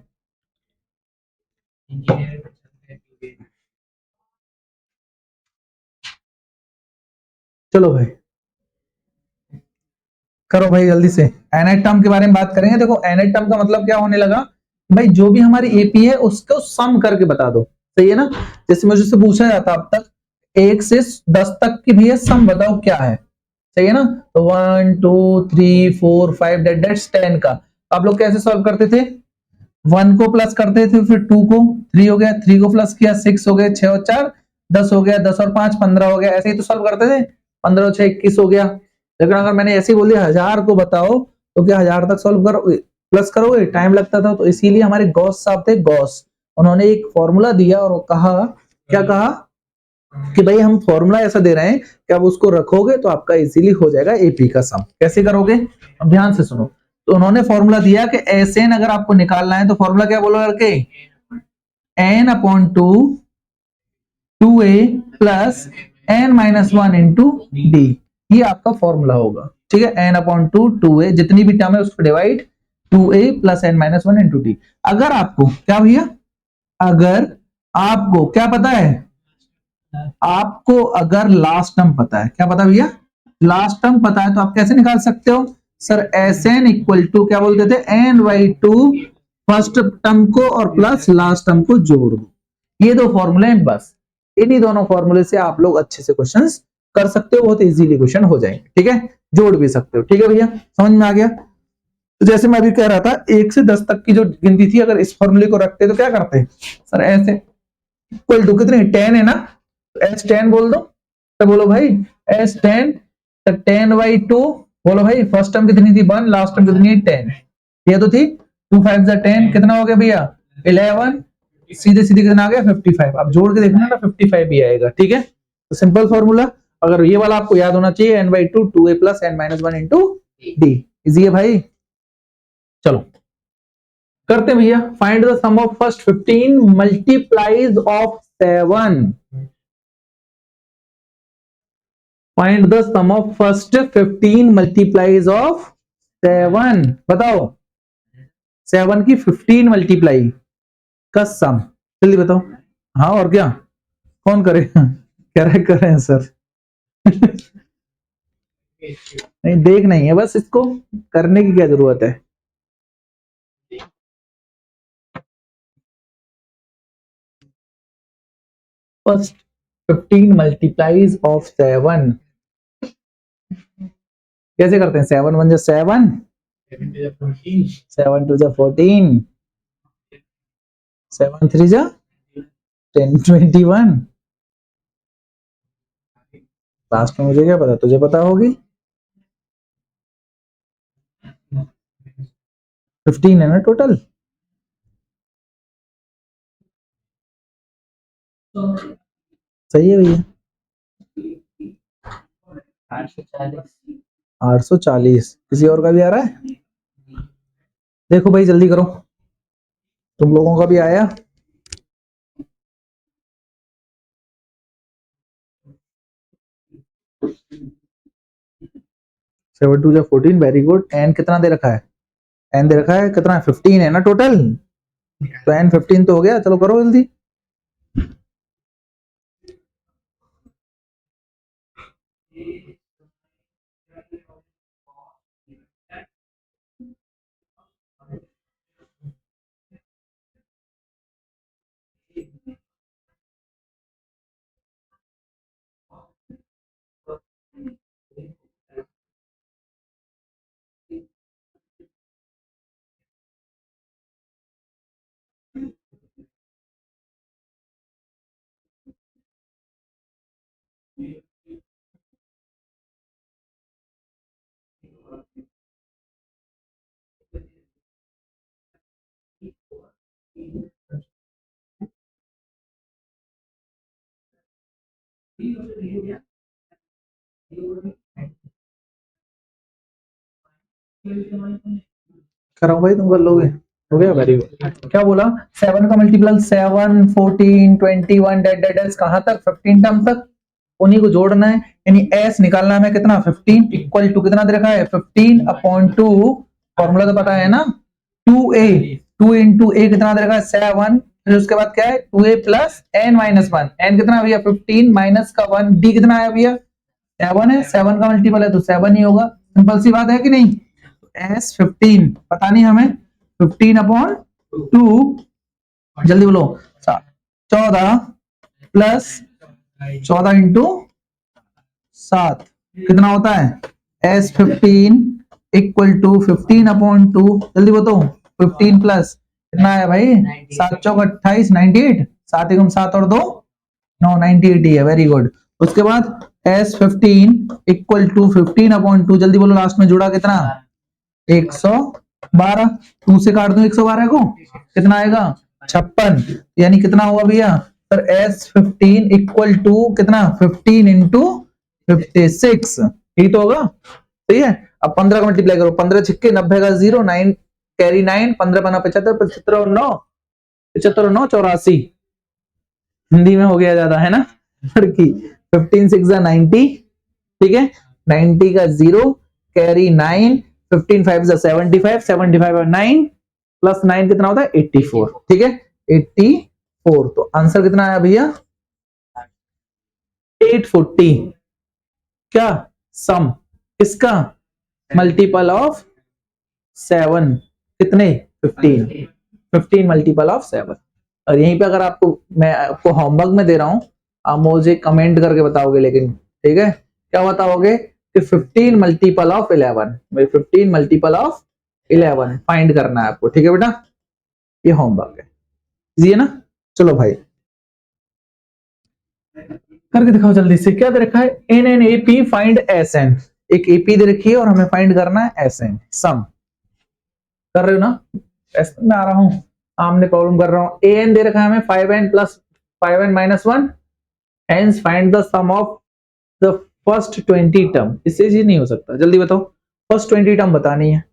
Speaker 1: चलो भाई करो भाई जल्दी से। एनएट टर्म के बारे में बात करेंगे। देखो एनएट टर्म का मतलब क्या होने लगा भाई, जो भी हमारी एपी है उसको सम करके बता दो, सही है ना। जैसे मुझसे पूछा जाता अब तक 1 से 10 तक की भैया सम बताओ क्या है, सही है ना। तो 1 2 3 4 5 दैट्स 10 का आप लोग कैसे सॉल्व करते थे, 1 को प्लस करते थे, फिर 2 को, 3 हो गया, 3 को प्लस किया, 6 हो गया, 6 और 4 10 हो गया, 10 और 5 15 हो गया, ऐसे ही तो सॉल्व करते थे। 15 और 6 21 हो गया। लेकिन अगर मैंने ऐसे ही बोल दिया 1000 को बताओ, तो क्या 1000 तक सॉल्व करोगे, प्लस करोगे, टाइम लगता था। तो इसीलिए हमारे गॉस साहब थे, गॉस, उन्होंने एक फॉर्मूला दिया और कहा, क्या कहा कि भाई हम फॉर्मूला ऐसा दे रहे हैं कि आप उसको रखोगे तो आपका इजीली हो जाएगा एपी का सम। कैसे करोगे, अब ध्यान से सुनो। तो उन्होंने फॉर्मूला दिया कि एसएन अगर आपको निकालना है, तो फॉर्मूला क्या बोलो लड़के, n upon 2 2a plus n minus 1 into D, ये आपका फॉर्मूला होगा, ठीक है। n अपॉन 2 2a, जितनी भी टर्म है उसको divide 2a plus n minus 1 into D. अगर आपको क्या भैया, अगर आपको क्या पता है, आपको अगर लास्ट टर्म पता है, क्या पता भैया, लास्ट टर्म पता है, तो आप कैसे निकाल सकते हो sir, S n equal to क्या बोलते थे, एन बाई 2 फर्स्ट टर्म को और प्लस लास्ट टर्म को जोड़ दो। ये दो फॉर्मूले हैं बस, इन्हीं दोनों फॉर्मूले से आप लोग अच्छे से क्वेश्चंस कर सकते हो, बहुत इजीली क्वेश्चन हो जाएंगे, ठीक है। जोड़ भी सकते हो, ठीक है भैया, समझ में आ गया। तो जैसे मैं अभी कह रहा था 1 से 10 तक की जो गिनती थी, अगर इस फॉर्मूले को रखते तो क्या करते सर, ऐसे इक्वल टू कितने 10 है ना, एस 10 बोल दो, तो बोलो भाई एस 10, तो 10 बाई 2, बोलो भाई फर्स्ट टर्म कितनी थी 1, लास्ट टर्म कितनी है 10, ये तो थी 2 5 10, कितना हो गया भैया 11, सीधे सीधे कितना आ गया 55। अब जोड़ के देखना ना 55 भी आएगा, ठीक है। तो सिंपल फॉर्मूला, अगर ये वाला आपको याद होना चाहिए, n by 2 2a plus n minus 1 into d, easy है भाई। चलो करते हैं भैया, find the sum of first 15 multiplies of 7। Find the sum of first 15 multiplies of 7। बताओ 7 की 15 मल्टीप्लाई का सम, जल्दी बताओ। हाँ और क्या, कौन करे कह रहे हैं सर नहीं देख नहीं है, बस इसको करने की क्या जरूरत है। फर्स्ट 15 मल्टीप्लाइज ऑफ 7 कैसे करते हैं, 7 1 7, 7 2 14, 7 3 10 21। लास्ट में मुझे क्या पता, तुझे पता होगी। 15 है ना टोटल, सही है भैया 840। किसी और का भी आ रहा है, देखो भाई जल्दी करो, तुम लोगों का भी आया। Seven to 14, very good. N कितना दे रखा है, एन दे रखा है कितना, 15 है ना टोटल, तो एन 15 तो हो गया। चलो करो जल्दी, कराऊं भाई, तुम कर लोगे? हो गया, वेरी गुड। क्या बोला? 7 का मल्टीपल 7, 14, 21 डेट कहां तक? 15 टर्म तक, उन्हीं को जोड़ना है। यानी एस निकालना है हमें कितना? 15 इक्वल टू कितना दे रखा है? 15 अपॉन 2, फॉर्मूला तो पता है ना, 2a, 2 इंटू ए कितना दे रखा है? 7। फिर उसके बाद क्या है? 2a plus n minus 1, n कितना भैया? 15 माइनस का 1, d कितना आया भैया? 7 है, 7 का मल्टीपल है तो 7 ही होगा। सिंपल सी बात है कि नहीं? एस 15 पता नहीं हमें, 15 अपॉन 2, जल्दी बोलो, 14 प्लस 14 इंटू 7 कितना होता है? एस 15 इक्वल टू 15 अपॉन 2, जल्दी बताओ, 15 प्लस कितना है भाई? 7 चौक 28, 98, 7 एकम 7 और 2 9, 98 ही है, वेरी गुड। उसके बाद एस 15 इक्वल टू 15 अपॉन 2, जल्दी बोलो, लास्ट में जुड़ा कितना? 112, 2 से काट दो 112 को, कितना आएगा? 56। यानी कितना हुआ भैया? सर एस 15 इक्वल टू कितना? 15 इंटू 56, यही तो होगा, सही है। अब 15 का मल्टीप्लाई करो, 15 छिक्के 90 का 0, 9 कैरी 9, 15 बना 75, 75 और 9, 75 और 9 84। हिंदी में हो गया ज्यादा है ना लड़की। 15 6 90, ठीक है, 90 का 0 कैरी 9, 15 5 75, 75 और 9 प्लस 9 कितना होता है? 84, ठीक है, 84। तो आंसर कितना आया भैया? 840। क्या? सम किसका? मल्टीपल ऑफ 7, कितने? 15, 15 मल्टीपल ऑफ 7। और यहीं पे अगर आपको, मैं आपको होमवर्क में दे रहा हूं, आप मुझे कमेंट करके बताओगे, लेकिन ठीक है, क्या बताओगे? कि 15 multiple of 11, 15 multiple of 11 find करना है आपको, ठीक है बेटा, ये होमवर्क है, इजी है ना? चलो भाई करके दिखाओ जल्दी से। क्या दे रखा है? N n A P find S n, एक एपी दे रखी है और हमें फाइंड करना है एस एन। सम कर रहे हो ना? एस में आ रहा हूं, आमने प्रॉब्लम कर रहा हूं। ए एन दे रखा है हमें 5n plus 5n minus 1, hence find the sum of the first 20 term. इससे जी नहीं हो सकता, जल्दी बताओ, फर्स्ट 20 टर्म बतानी है।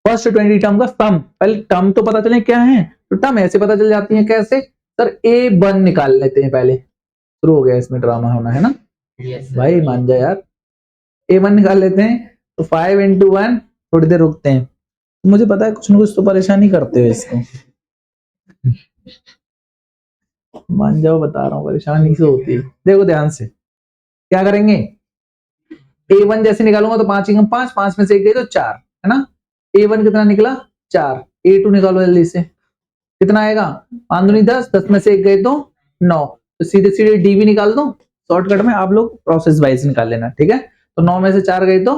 Speaker 1: फर्स्ट 20 टर्म का सम, पहले टर्म तो पता चले क्या है, तो टर्म ऐसे पता चल जाती है, कैसे? सर A1 निकाल लेते हैं पहले, शुरू हो गया इसमें ड्रामा होना, है ना?
Speaker 2: yes,
Speaker 1: भाई मान जा यार, A1 निकाल लेते हैं, तो 5 इंटू 1, थोड़ी देर रुकते हैं, मुझे पता है कुछ ना कुछ तो परेशानी करते हो इसको, मान जाओ, बता रहा हूँ परेशानी से होती है। देखो ध्यान से, क्या करेंगे? A1 जैसे निकालूंगा तो 5 एकम 5, 5 में से 1 गई तो 4, है ना? A1 कितना निकला? 4। A2 निकालो जल्दी से, कितना आएगा? 5 दूनी 10, 10 में से 1 गए तो 9, तो सीधे सीधे डी भी निकाल दो, शॉर्टकट में आप लोग प्रोसेस वाइज निकाल लेना, ठीक है? तो 9 में से 4 गए तो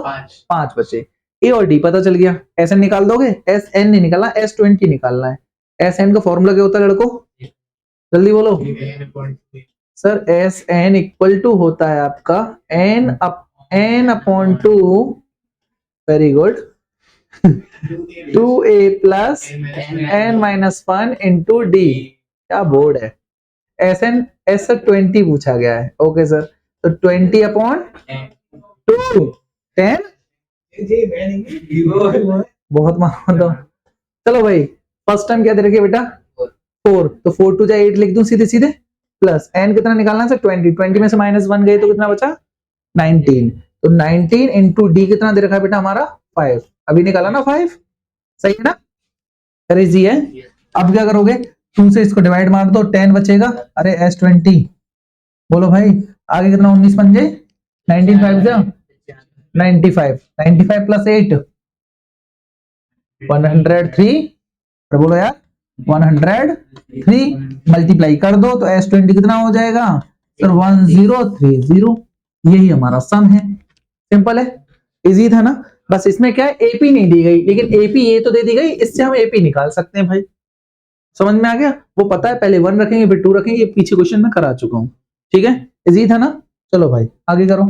Speaker 1: 5 बचे, ए और डी पता चल गया। एस एन निकाल दोगे, एस एन नहीं निकालना, S20 निकालना है। एस एन का फॉर्मूला क्या होता है लड़कों? जल्दी बोलो sir, S n equal to होता है आपका n upon 2, very good, 2a plus n minus 1 into d. क्या बोर्ड है? एस एन एस 20 पूछा गया है, ओके सर, तो 20 अपॉन 2, 10, बहुत मानो तो। चलो भाई, फर्स्ट टाइम क्या दे रखिए बेटा? 4, तो 4 टू 8 लिख दूं सीधे सीधे, प्लस n कितना निकालना है? 20, 20 में से माइनस 1 गए तो कितना बचा? 19, तो 19 इंटू डी कितना दे रखा है बेटा हमारा? 5, अभी निकाला ना 5, सही है ना? इजी है। अब क्या करोगे? 2 से इसको डिवाइड मार दो, 10 बचेगा, अरे S20 बोलो भाई, आगे कितना? 19 बन जाए, 19 5 जा 95, 95 प्लस 8 103, बोलो यार 103, मल्टीप्लाई कर दो तो S20 कितना हो जाएगा? सर 1030, यही हमारा सम है, सिंपल है, इजी था ना? बस इसमें क्या है, एपी नहीं दी गई, लेकिन एपी ये तो दे दी गई, इससे हम एपी निकाल सकते हैं भाई, समझ में आ गया? वो पता है, पहले 1 रखेंगे फिर 2 रखेंगे, ये पीछे क्वेश्चन में करा चुका हूं, ठीक है, इजी था ना? चलो भाई आगे करो,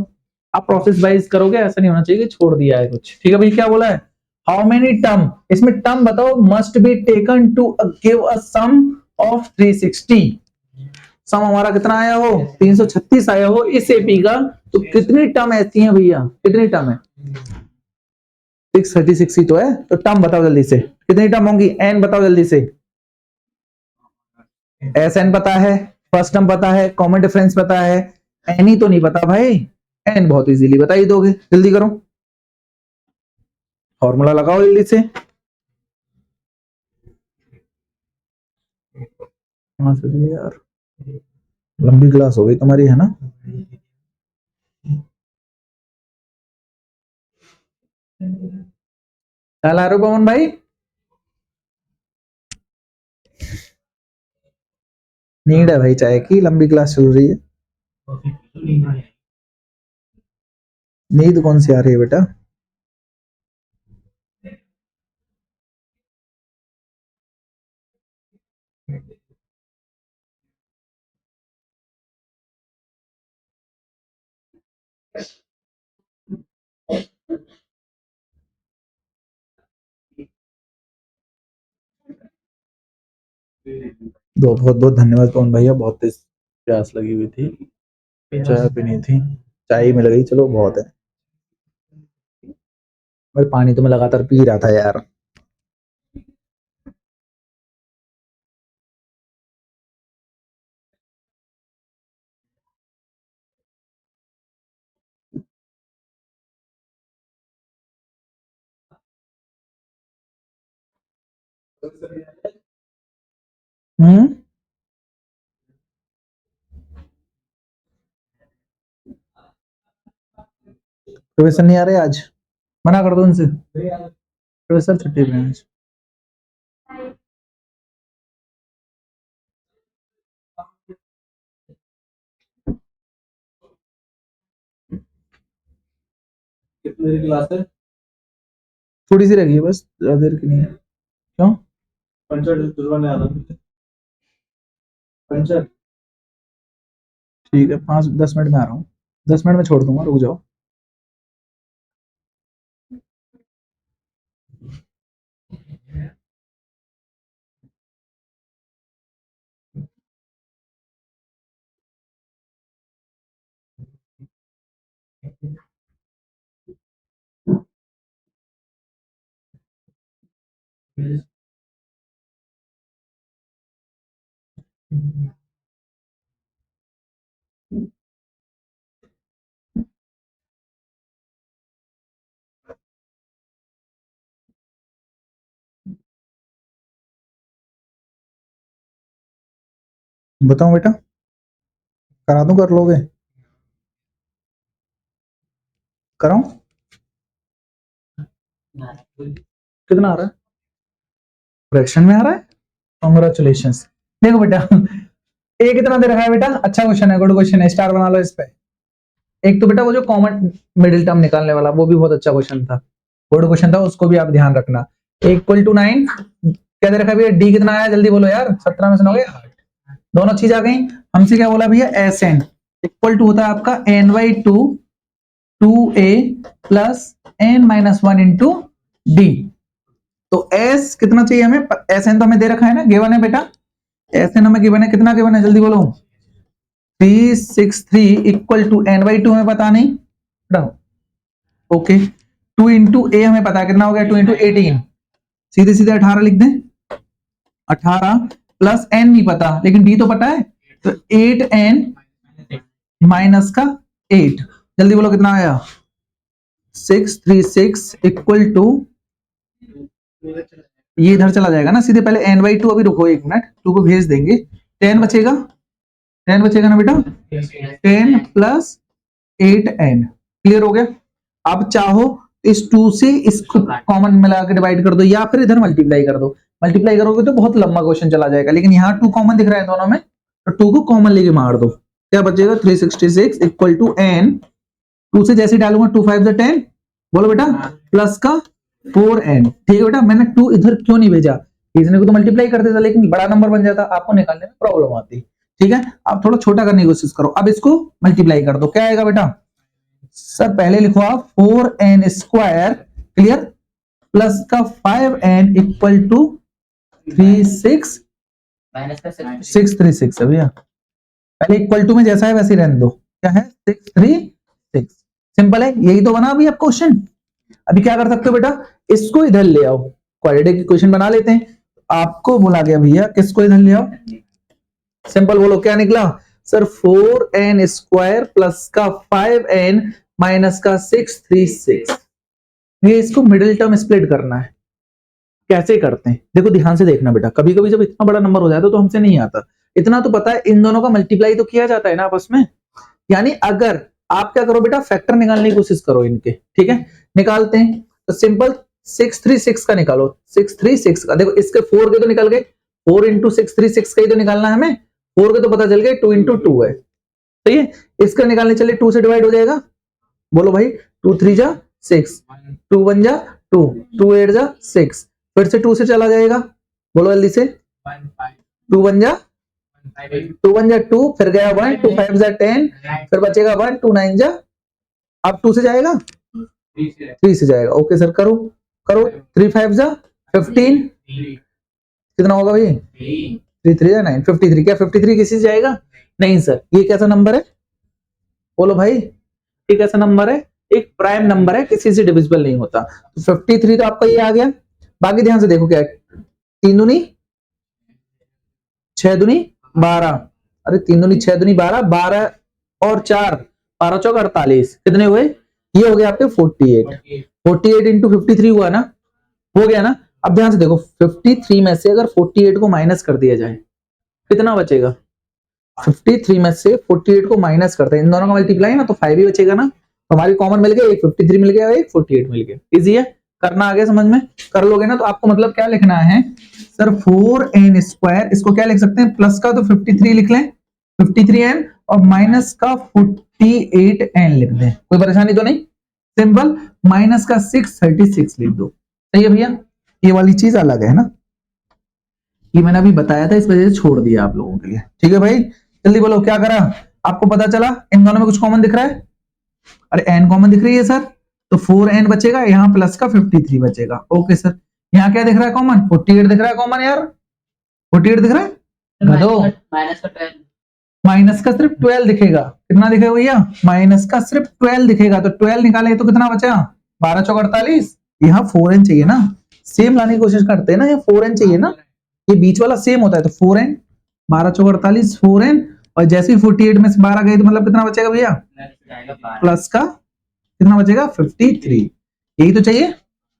Speaker 1: आप प्रोसेस वाइज करोगे, ऐसा नहीं होना चाहिए कि छोड़ दिया है कुछ, ठीक है भाई? क्या बोला है? हाउ मेनी टर्म, इसमें टर्म बताओ, must be taken to give a sum of 360, sum हमारा कितना आया हो, 336 आया हो इस एपी का, तो कितनी टर्म ऐसी हैं भैया, कितनी टर्म है, 636 ही तो है। तो टर्म बताओ जल्दी से, कितनी टर्म होंगी, एन बताओ जल्दी से। एस एन पता है, फर्स्ट टर्म पता है, कॉमन डिफरेंस पता है, एन ही तो नहीं पता भाई। एन बहुत इजीली बता ही दोगे, जल्दी करो, फॉर्मूला लगाओ जल्दी से। हाँ सही यार, लंबी क्लास हो गई तुम्हारी, है ना। क्या ला रहे हो पवन भाई, नीड है भाई चाय की, लंबी क्लास चल रही है। नींद कौन सी आ रही है बेटा, दो बहुत बहुत धन्यवाद पवन भैया, बहुत तेज प्यास लगी हुई थी, चाय पीनी थी, चाय मिल गई, चलो बहुत है। भाई पानी तो मैं लगातार पी रहा था यार। हम्म, प्रोफेसर नहीं आ रहे आज, मना कर दो उनसे, प्रोफेसर छुट्टी पे हैं आज। कितनी क्लास है, थोड़ी सी रही है बस, ज्यादा देर की नहीं है। क्यों, पंचर दुर्गा आ रहा, पंचर, ठीक है 5-10 मिनट में आ रहा हूँ, 10 मिनट में छोड़ दूंगा, रुक जाओ। बताओ बेटा, करा दूं, कर लोगे, कराऊं, कितना आ रहा है, फ्रैक्शन में आ रहा है, कॉन्ग्रेचुलेशन। देखो बेटा, ए कितना दे रखा है बेटा, अच्छा क्वेश्चन है, गुड क्वेश्चन है, स्टार बना लो इस पे। एक तो बेटा वो जो कॉमन मिडिल टर्म निकालने वाला, वो भी बहुत अच्छा क्वेश्चन था, गुड क्वेश्चन था, उसको भी आप ध्यान रखना। इक्वल टू 9, क्या दे रखा है भैया, डी कितना आया जल्दी बोलो यार, 17 में से 9 गए 8, दोनों चीज आ गई। हमसे क्या बोला भैया, एस एन इक्वल टू होता है आपका n by two 2a plus n minus 1 into d. तो एस कितना चाहिए हमें, एस एन तो हमें दे रखा है ना, गिवन है बेटा, एस एन हमें गिवन है, कितना गिवन है जल्दी बोलो, 363 equal to n by two हमें पता नहीं, ओके, 2 इंटू ए हमें पता है कितना हो गया, 2 इंटू 18, सीधे सीधे 18 लिख दें, 18 प्लस एन नहीं पता लेकिन डी तो पता है, तो 8n माइनस का 8, जल्दी बोलो कितना आया, 636 इक्वल टू, ये इधर चला जाएगा ना सीधे, पहले एन बाई टू, अभी रुको 1 मिनट, 2 को भेज देंगे, 10 बचेगा, 10 बचेगा ना बेटा, 10 प्लस 8n, क्लियर हो गया। अब चाहो इस 2 से इसको कॉमन मिला के डिवाइड कर दो, या फिर इधर मल्टीप्लाई कर दो, मल्टीप्लाई करोगे तो बहुत लंबा क्वेश्चन चला जाएगा, लेकिन यहाँ 2 कॉमन दिख रहा है दोनों में, तो 2 को कॉमन लेके मार दो, क्या बचेगा, 366 इक्वल टू एन, 2 से जैसे डालूंगा 2 5 10, बोलो बेटा, प्लस का 4n, ठीक है बेटा। मैंने 2 इधर क्यों नहीं भेजा, भेजने को तो मल्टीप्लाई कर देता, लेकिन बड़ा नंबर बन जाता, आपको निकालने में प्रॉब्लम आती, ठीक है। आप थोड़ा छोटा करने की कोशिश करो, अब इसको मल्टीप्लाई कर दो, क्या आएगा बेटा, सर पहले लिखो आप 4n स्क्वायर, क्लियर, प्लस का 5n इक्वल टू 636 है भैया, पहले इक्वल टू में जैसा है वैसे ही रहने दो। क्या है 636, सिंपल है, यही तो बना अभी अब क्वेश्चन। अभी क्या कर सकते हो बेटा, इसको इधर ले आओ, क्वाड्रेटिक इक्वेशन बना लेते हैं। आपको बोला गया भैया किसको इधर ले आओ, सिंपल बोलो क्या निकला सर, 4n स्क्वायर प्लस का 5n माइनस का 636। ये इसको मिडिल टर्म स्प्लिट करना है। कैसे करते हैं देखो ध्यान से देखना बेटा, कभी कभी जब इतना बड़ा नंबर हो जाता है तो हमसे नहीं आता, इतना तो पता है इन दोनों का मल्टीप्लाई तो किया जाता है ना आपस में। यानी अगर आप क्या करो बेटा, फैक्टर निकालने की कोशिश करो इनके, ठीक है निकालते हैं। तो सिंपल 636 का निकालो, 636 का देखो, इसके 4 के तो निकल गए, 4 इंटू 636 का ही तो निकालना है हमें, 4 के तो पता चल गए 2 इंटू 2 है, सही है। इसका निकालने चले 2 से डिवाइड हो जाएगा, बोलो भाई 2 3 जा 6, 2 1 जा 2, 2 8 जा 6, फिर से 2 से चला जाएगा, बोलो जल्दी से 2 1 जा 2, फिर गया 1, 2 5 जा 10, फिर बचेगा 1, 2 9 जा, अब 2 से जाएगा 3 से जाएगा, ओके सर करो करो, 3 5 जा 15, कितना होगा भाई 3 3 जा 9, 53, क्या 53 किसी से जाएगा नहीं सर, ये कैसा नंबर है, बोलो भाई ये कैसा नंबर है, एक प्राइम नंबर है, किसी से डिविजिबल नहीं होता। तो 53 तो आपका ये आ गया। बाकी ध्यान से देखो क्या है, 3 दूनी 6 दूनी 12, अरे 3 दूनी 6 दूनी 12, 12 और 4 12 चौक 48, कितने हुए, ये हो गया आपके 48, 48 इंटू 53 हुआ ना, हो गया ना। अब ध्यान से देखो 53 में से अगर 48 को माइनस कर दिया जाए कितना बचेगा, 53 में से 48 को माइनस करते हैं, इन दोनों का मल्टीप्लाई ना तो 5 ही बचेगा ना, तो हमारी कॉमन मिल गया, एक 53 मिल गया, एक 48 मिल गया, इजी है करना, आगे समझ में कर लोगे ना। तो आपको मतलब क्या लिखना है सर, 4n स्क्वायर, इसको क्या लिख सकते हैं, प्लस का तो 53 लिख लें 53n, और माइनस का 48n लिख दें, कोई परेशानी तो नहीं, सिंपल, माइनस का 636 लिख दो, सही है भैया। ये वाली चीज अलग है ना, ये मैंने अभी बताया था, इस वजह से छोड़ दिया आप लोगों के लिए, ठीक है भाई। जल्दी बोलो क्या करा, आपको पता चला इन दोनों में कुछ कॉमन दिख रहा है, अरे n कॉमन दिख रही है सर, तो 4n बचेगा, यहाँ प्लस का 53 बचेगा, ओके सर। यहाँ क्या दिख रहा है कॉमन, 48 दिख रहा है कॉमन यार, 48 दिख रहा है, घटो माइनस का सिर्फ 12 दिखेगा, कितना दिखेगा भैया, माइनस का सिर्फ 12 दिखेगा, तो 12 निकाले तो कितना बचा, 12 चौक 48, यहाँ 4n चाहिए ना, सेम लाने की कोशिश करते हैं ना, यहाँ 4n चाहिए ना, ये बीच वाला सेम होता है, तो 4n 12 चौक 48 4n, और जैसे ही 48 में से 12 गए तो मतलब कितना बचेगा भैया, प्लस का कितना बचेगा 53, यही तो चाहिए।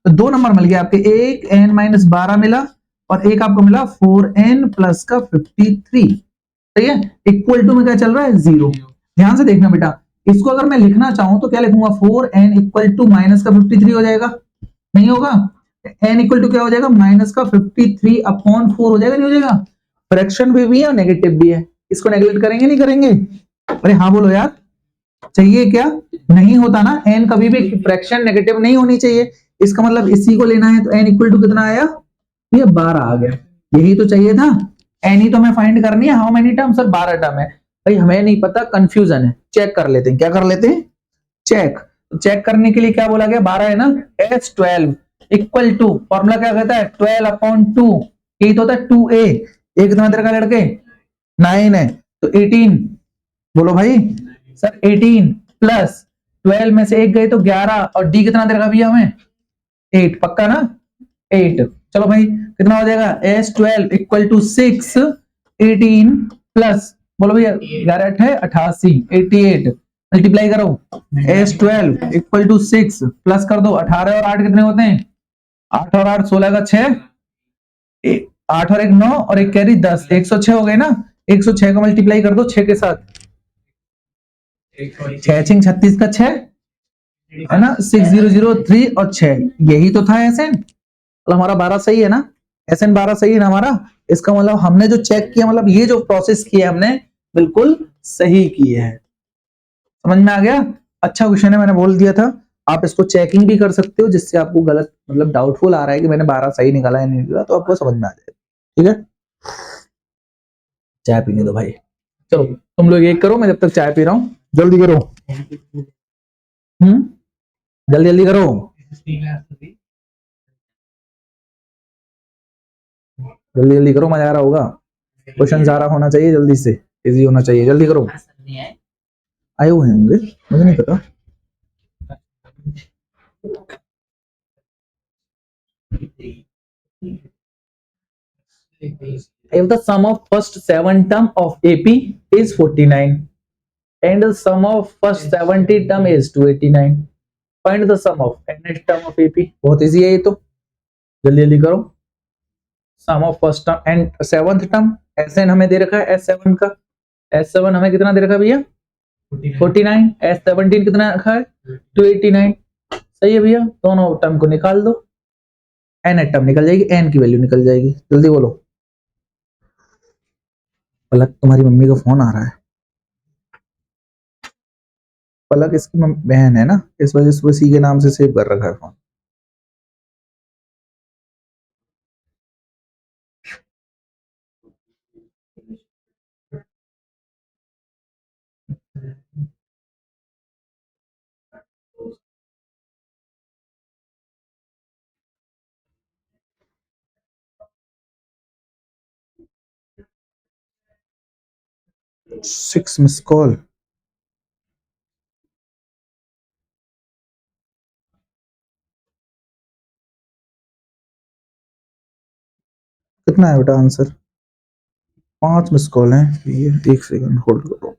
Speaker 1: तो 2 नंबर मिल गया आपके, एक n माइनस 12 मिला और एक आपको मिला 4n प्लस का 53, सही है। इक्वल टू में क्या चल रहा है 0, ध्यान से देखना बेटा, इसको अगर मैं लिखना चाहूं तो क्या लिखूंगा, 4n इक्वल टू माइनस का 53 हो जाएगा, नहीं होगा, n इक्वल टू क्या हो जाएगा, माइनस का 53 अपॉन 4 हो जाएगा, नहीं हो जाएगा, फ्रैक्शन भी है और नेगेटिव भी है, इसको नेगलेक्ट करेंगे नहीं करेंगे, अरे हाँ बोलो यार, चाहिए क्या, नहीं होता ना, n कभी भी फ्रैक्शन नेगेटिव नहीं होनी चाहिए, इसका मतलब इसी को लेना है, तो n इक्वल टू कितना आया, ये 12 आ गया, यही तो चाहिए था, n ही तो हमें फाइंड करनी है, how many term sir 12 term है, भाई हमें नहीं पता, कंफ्यूजन है, चेक कर लेते हैं, क्या कर लेते हैं चेक, तो चेक करने के लिए क्या बोला गया, 12 है ना, s12 इक्वल टू, फॉर्मूला क्या कहता है 12 अपॉन 2, यही तो होता है 2a, एक कितना तेरे का लड़के 9 है, तो 18, बोलो भाई सर 18 प्लस 12 में से एक गए तो 11, और d कितना देगा भैया हमें 8, पक्का ना 8, चलो भाई कितना हो जाएगा, s12 इक्वल टू 6, 18 प्लस, बोलो भैया 11 8 है 88, 88 मल्टीप्लाई करो, s12 इक्वल टू 6 प्लस कर दो, 18 और 8 कितने होते हैं, 8 और 8 16 का 6, 8 और 1 9 और 1 कैरी 10, 106 हो गए ना, 106 का मल्टीप्लाई कर दो 6 के साथ, 6 36 का 6 है ना, 6003 और 6, यही तो था एसएन, मतलब हमारा 12 सही है ना, एसएन 12 सही है ना हमारा, इसका मतलब हमने जो चेक किया, मतलब ये जो प्रोसेस किया हमने बिल्कुल सही की है, समझ में आ गया, अच्छा क्वेश्चन है, मैंने बोल दिया था, आप इसको चेकिंग भी कर सकते हो, जिससे आपको गलत मतलब डाउटफुल आ रहा है कि मैंने 12 सही निकाला है नहीं निकाला, तो आपको समझ में आ जाएगा, ठीक है। चाय पीने दो भाई, चलो तुम लोग एक करो, मैं जब तक चाय पी रहा हूँ, जल्दी करो, जल्दी जल्दी करो, जल्दी जल्दी करो, मजा आ रहा होगा, क्वेश्चन आ रहा होना चाहिए जल्दी से। इजी होना चाहिए, जल्दी करो।
Speaker 2: आंसर नहीं है।
Speaker 1: आए हुए होंगे, मुझे नहीं पता। If the sum of first 7 term of AP is 49 and the sum of first 70 term is 289, find the sum of nth term of AP। बहुत इजी है ये तो, जल्दी जल्दी करो। Sum of first term and seventh term, Sn हमें दे रखा है S7 का, S7 हमें कितना दे रखा है भैया 49, S17 कितना रखा है 289। सही है भैया, दोनों टर्म को निकाल दो, n टर्म निकल जाएगी, n की वैल्यू निकल जाएगी। जल्दी बोलो। पलक, तुम्हारी मम्मी का फोन आ रहा है। पलक इसकी बहन है ना, इस वजह से उसी के नाम से सेव कर रखा है फोन। Six miss call. कितना है बेटा आंसर? 5 मिस कॉल है। ये 1 सेकंड होल्ड करो।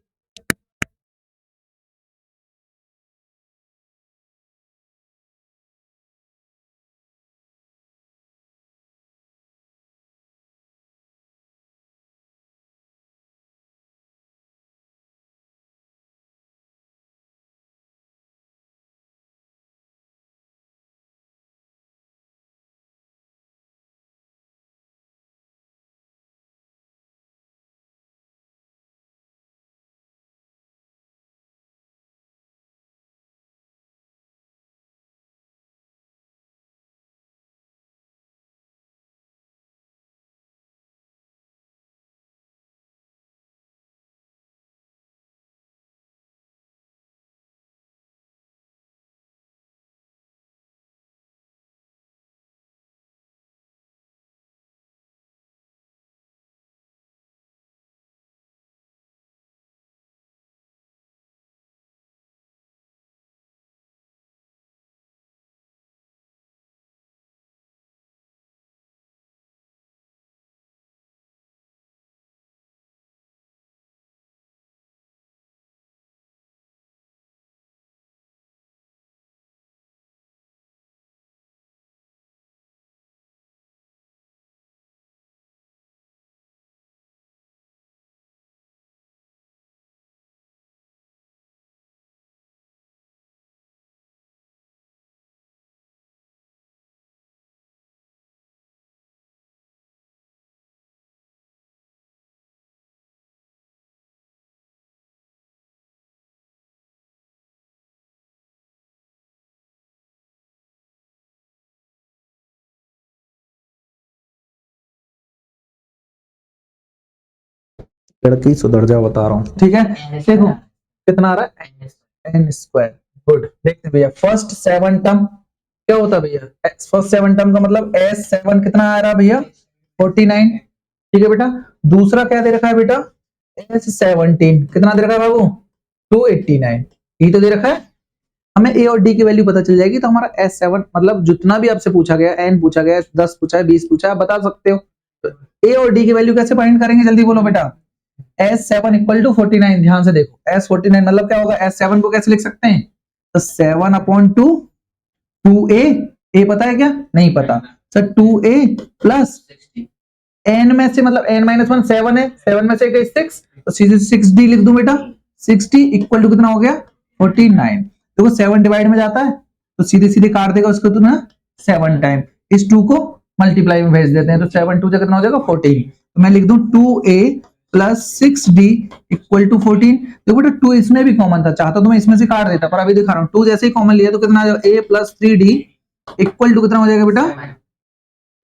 Speaker 1: लड़की सुधर जा, बता रहा हूँ, ठीक है। देखो कितना आ रहा है n स्क्वायर। गुड। देखते भैया फर्स्ट 7 टर्म क्या होता है भैया, फर्स्ट 7 टर्म का मतलब S7 कितना आ रहा है भैया 49, ठीक है बेटा। दूसरा क्या दे रखा है बेटा S17 कितना दे रखा है बाबू 289, ये तो दे रखा है। हमें a और d की वैल्यू पता चल जाएगी, तो हमारा S7 मतलब जितना भी आपसे पूछा गया, n पूछा गया, 10 पूछा है, 20 पूछा है, बता सकते हो। तो a और d की वैल्यू कैसे फाइंड करेंगे, जल्दी बोलो बेटा। S7 इक्वल टू 49, ध्यान से देखो S49 मतलब क्या होगा, S7 को कैसे लिख सकते हैं, तो 7/2 2a, a पता है क्या, नहीं पता, सर 2a प्लस n में से मतलब n-1 7 है, 7 में से 6, तो सीधे 6d लिख दूं बेटा, 6d इक्वल टू कितना हो गया 49। देखो 7 डिवाइड में जाता है तो सीधे सीधे काट देगा उसको, तो ना 7 टाइम इस 2 को मल्टीप्लाई में भेज देते हैं, तो 7 2 कितना हो जाएगा 14। तो मैं लिख दूं 2a plus 6d equal to 14। देखो बेटा 2 इसमें भी कॉमन था, चाहता तो मैं इसमें से काट देता, पर अभी दिखा रहा हूँ 2 जैसे ही कॉमन लिया तो कितना आ जाएगा a plus 3d equal to कितना हो जाएगा बेटा,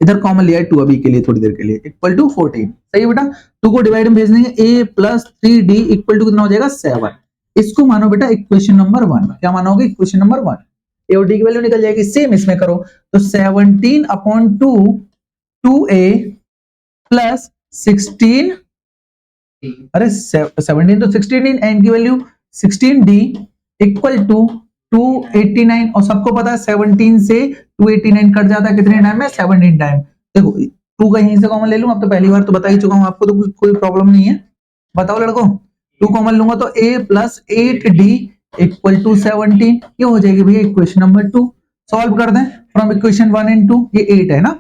Speaker 1: इधर कॉमन लिया है 2 अभी के लिए, थोड़ी देर के लिए, इक्वल टू 14। सही है बेटा, 2 को डिवाइड में भेज देंगे, a plus 3d equal to कितना हो जाएगा 7। इसको मानो बेटा इक्वेशन नंबर 1। क्या मानोगे, इक्वेशन नंबर 1। a और d की वैल्यू निकल जाएगी, सेम इसमें करो, तो 17/2 2a प्लस 16 अरे 17 तो 16 n की वैल्यू 16d इक्वल टू 289 और सबको पता है 17 से 289 कट जाता है कितने टाइम में 17 टाइम। देखो 2 का यहीं से कॉमन ले लूं, अब तो पहली बार तो बता ही चुका हूं आपको, तो कोई प्रॉब्लम नहीं है। बताओ लड़कों, 2 कॉमन लूंगा तो a plus 8d equal to 17, ये हो जाएगी भैया इक्वेशन नंबर 2। सॉल्व कर दें फ्रॉम इक्वेशन 1 एंड 2, ये 8 है ना,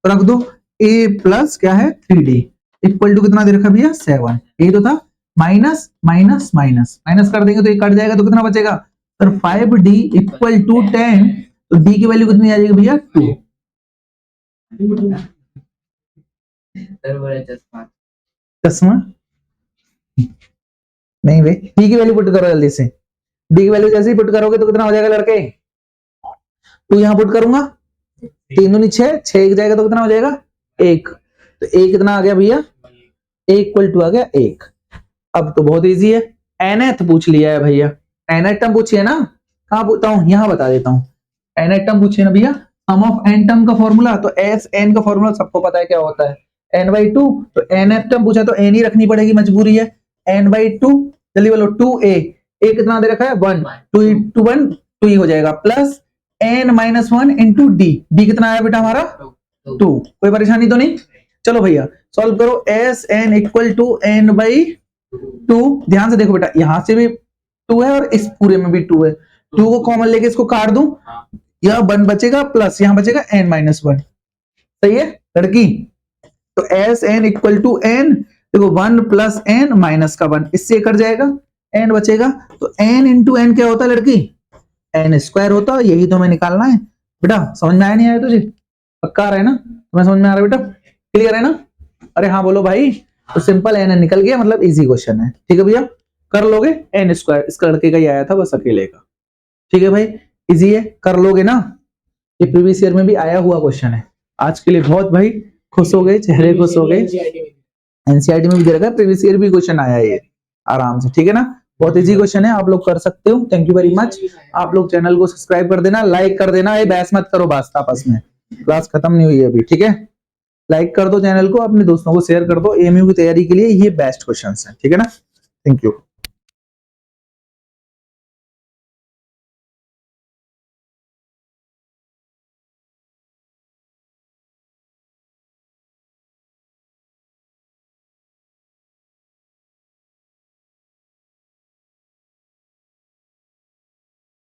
Speaker 1: तो रख दो a प्लस क्या है 3d इक्वल टू कितना दे रखा भैया 7, ये तो था माइनस माइनस माइनस माइनस कर देंगे तो ये कट जाएगा तो कितना बचेगा सर 5d इक्वल टू 10, तो d की वैल्यू कितनी आ जाएगी भैया 2।
Speaker 2: सर बोला चश्मा।
Speaker 1: चश्मा नहीं भाई, d की वैल्यू पुट करो जल्दी से, d की वैल्यू जैसे ही पुट करोगे तो कितना हो जाएगा लड़के, 2 यहां पुट करूंगा 3 दूनी 6, 6 एक जाएगा तो कितना हो जाएगा 1, तो a कितना आ गया भैया a इक्वल टू आ गया 1। अब तो बहुत इजी है, nth पूछ लिया है भैया, nth टर्म पूछिए ना, कहां पूछता हूं यहां बता देता हूं, nth टर्म पूछिए ना भैया, सम ऑफ n टर्म का फॉर्मूला, तो s n का फॉर्मूला सबको पता है क्या होता है n/2, तो nth टर्म पूछा तो n ही रखनी पड़ेगी, मजबूरी है, n/2 जल्दी बोलो 2a, a कितना दे रखा है 1, 2 into 1 2 ही हो जाएगा, plus n-1 into d, d कितना आया बेटा हमारा 2, कोई परेशानी तो नहीं। चलो भैया सॉल्व करो, S n equal to n/2, ध्यान से देखो बेटा यहां से भी 2 है और इस पूरे में भी 2 है, 2 को कॉमन लेके इसको काट दूं, यह 1 बचेगा प्लस यहां बचेगा n-1, सही है लड़की, तो S n equal to n, देखो 1 प्लस n माइनस का 1, इससे कट जाएगा n बचेगा, तो n इंटू n क्या होता है लड़की n स्क्वायर होता है, यही तो हमें निकालना है बेटा, समझ में आया नहीं आया तुझे, पक्का आ रहा है ना, तुम्हें समझ में आ रहा है बेटा, क्लियर है ना, अरे हाँ बोलो भाई, तो सिंपल n निकल गया, मतलब इजी क्वेश्चन है, ठीक है भैया कर लोगे, n स्क्वायर इस लड़के का ही आया था बस अकेले का, ठीक है भाई इजी है कर लोगे ना, ये प्रीवियस ईयर में भी आया हुआ क्वेश्चन है। आज के लिए बहुत भाई खुश हो गए, चेहरे खुश हो गए, एनसीईआरटी में भी दे रखा है, प्रीवियस ईयर भी क्वेश्चन आया है ये आराम से, ठीक है ना, बहुत इजी क्वेश्चन है, आप लोग कर सकते हो। थैंक यू वेरी मच, आप लोग चैनल को सब्सक्राइब कर देना, लाइक कर देना, ये बहस मत करो बस आपस में, क्लास खत्म नहीं हुई है अभी, ठीक है, लाइक कर दो चैनल को, अपने दोस्तों को शेयर कर दो, एएमयू की तैयारी के लिए ये बेस्ट क्वेश्चंस हैं, ठीक है ना, थैंक यू।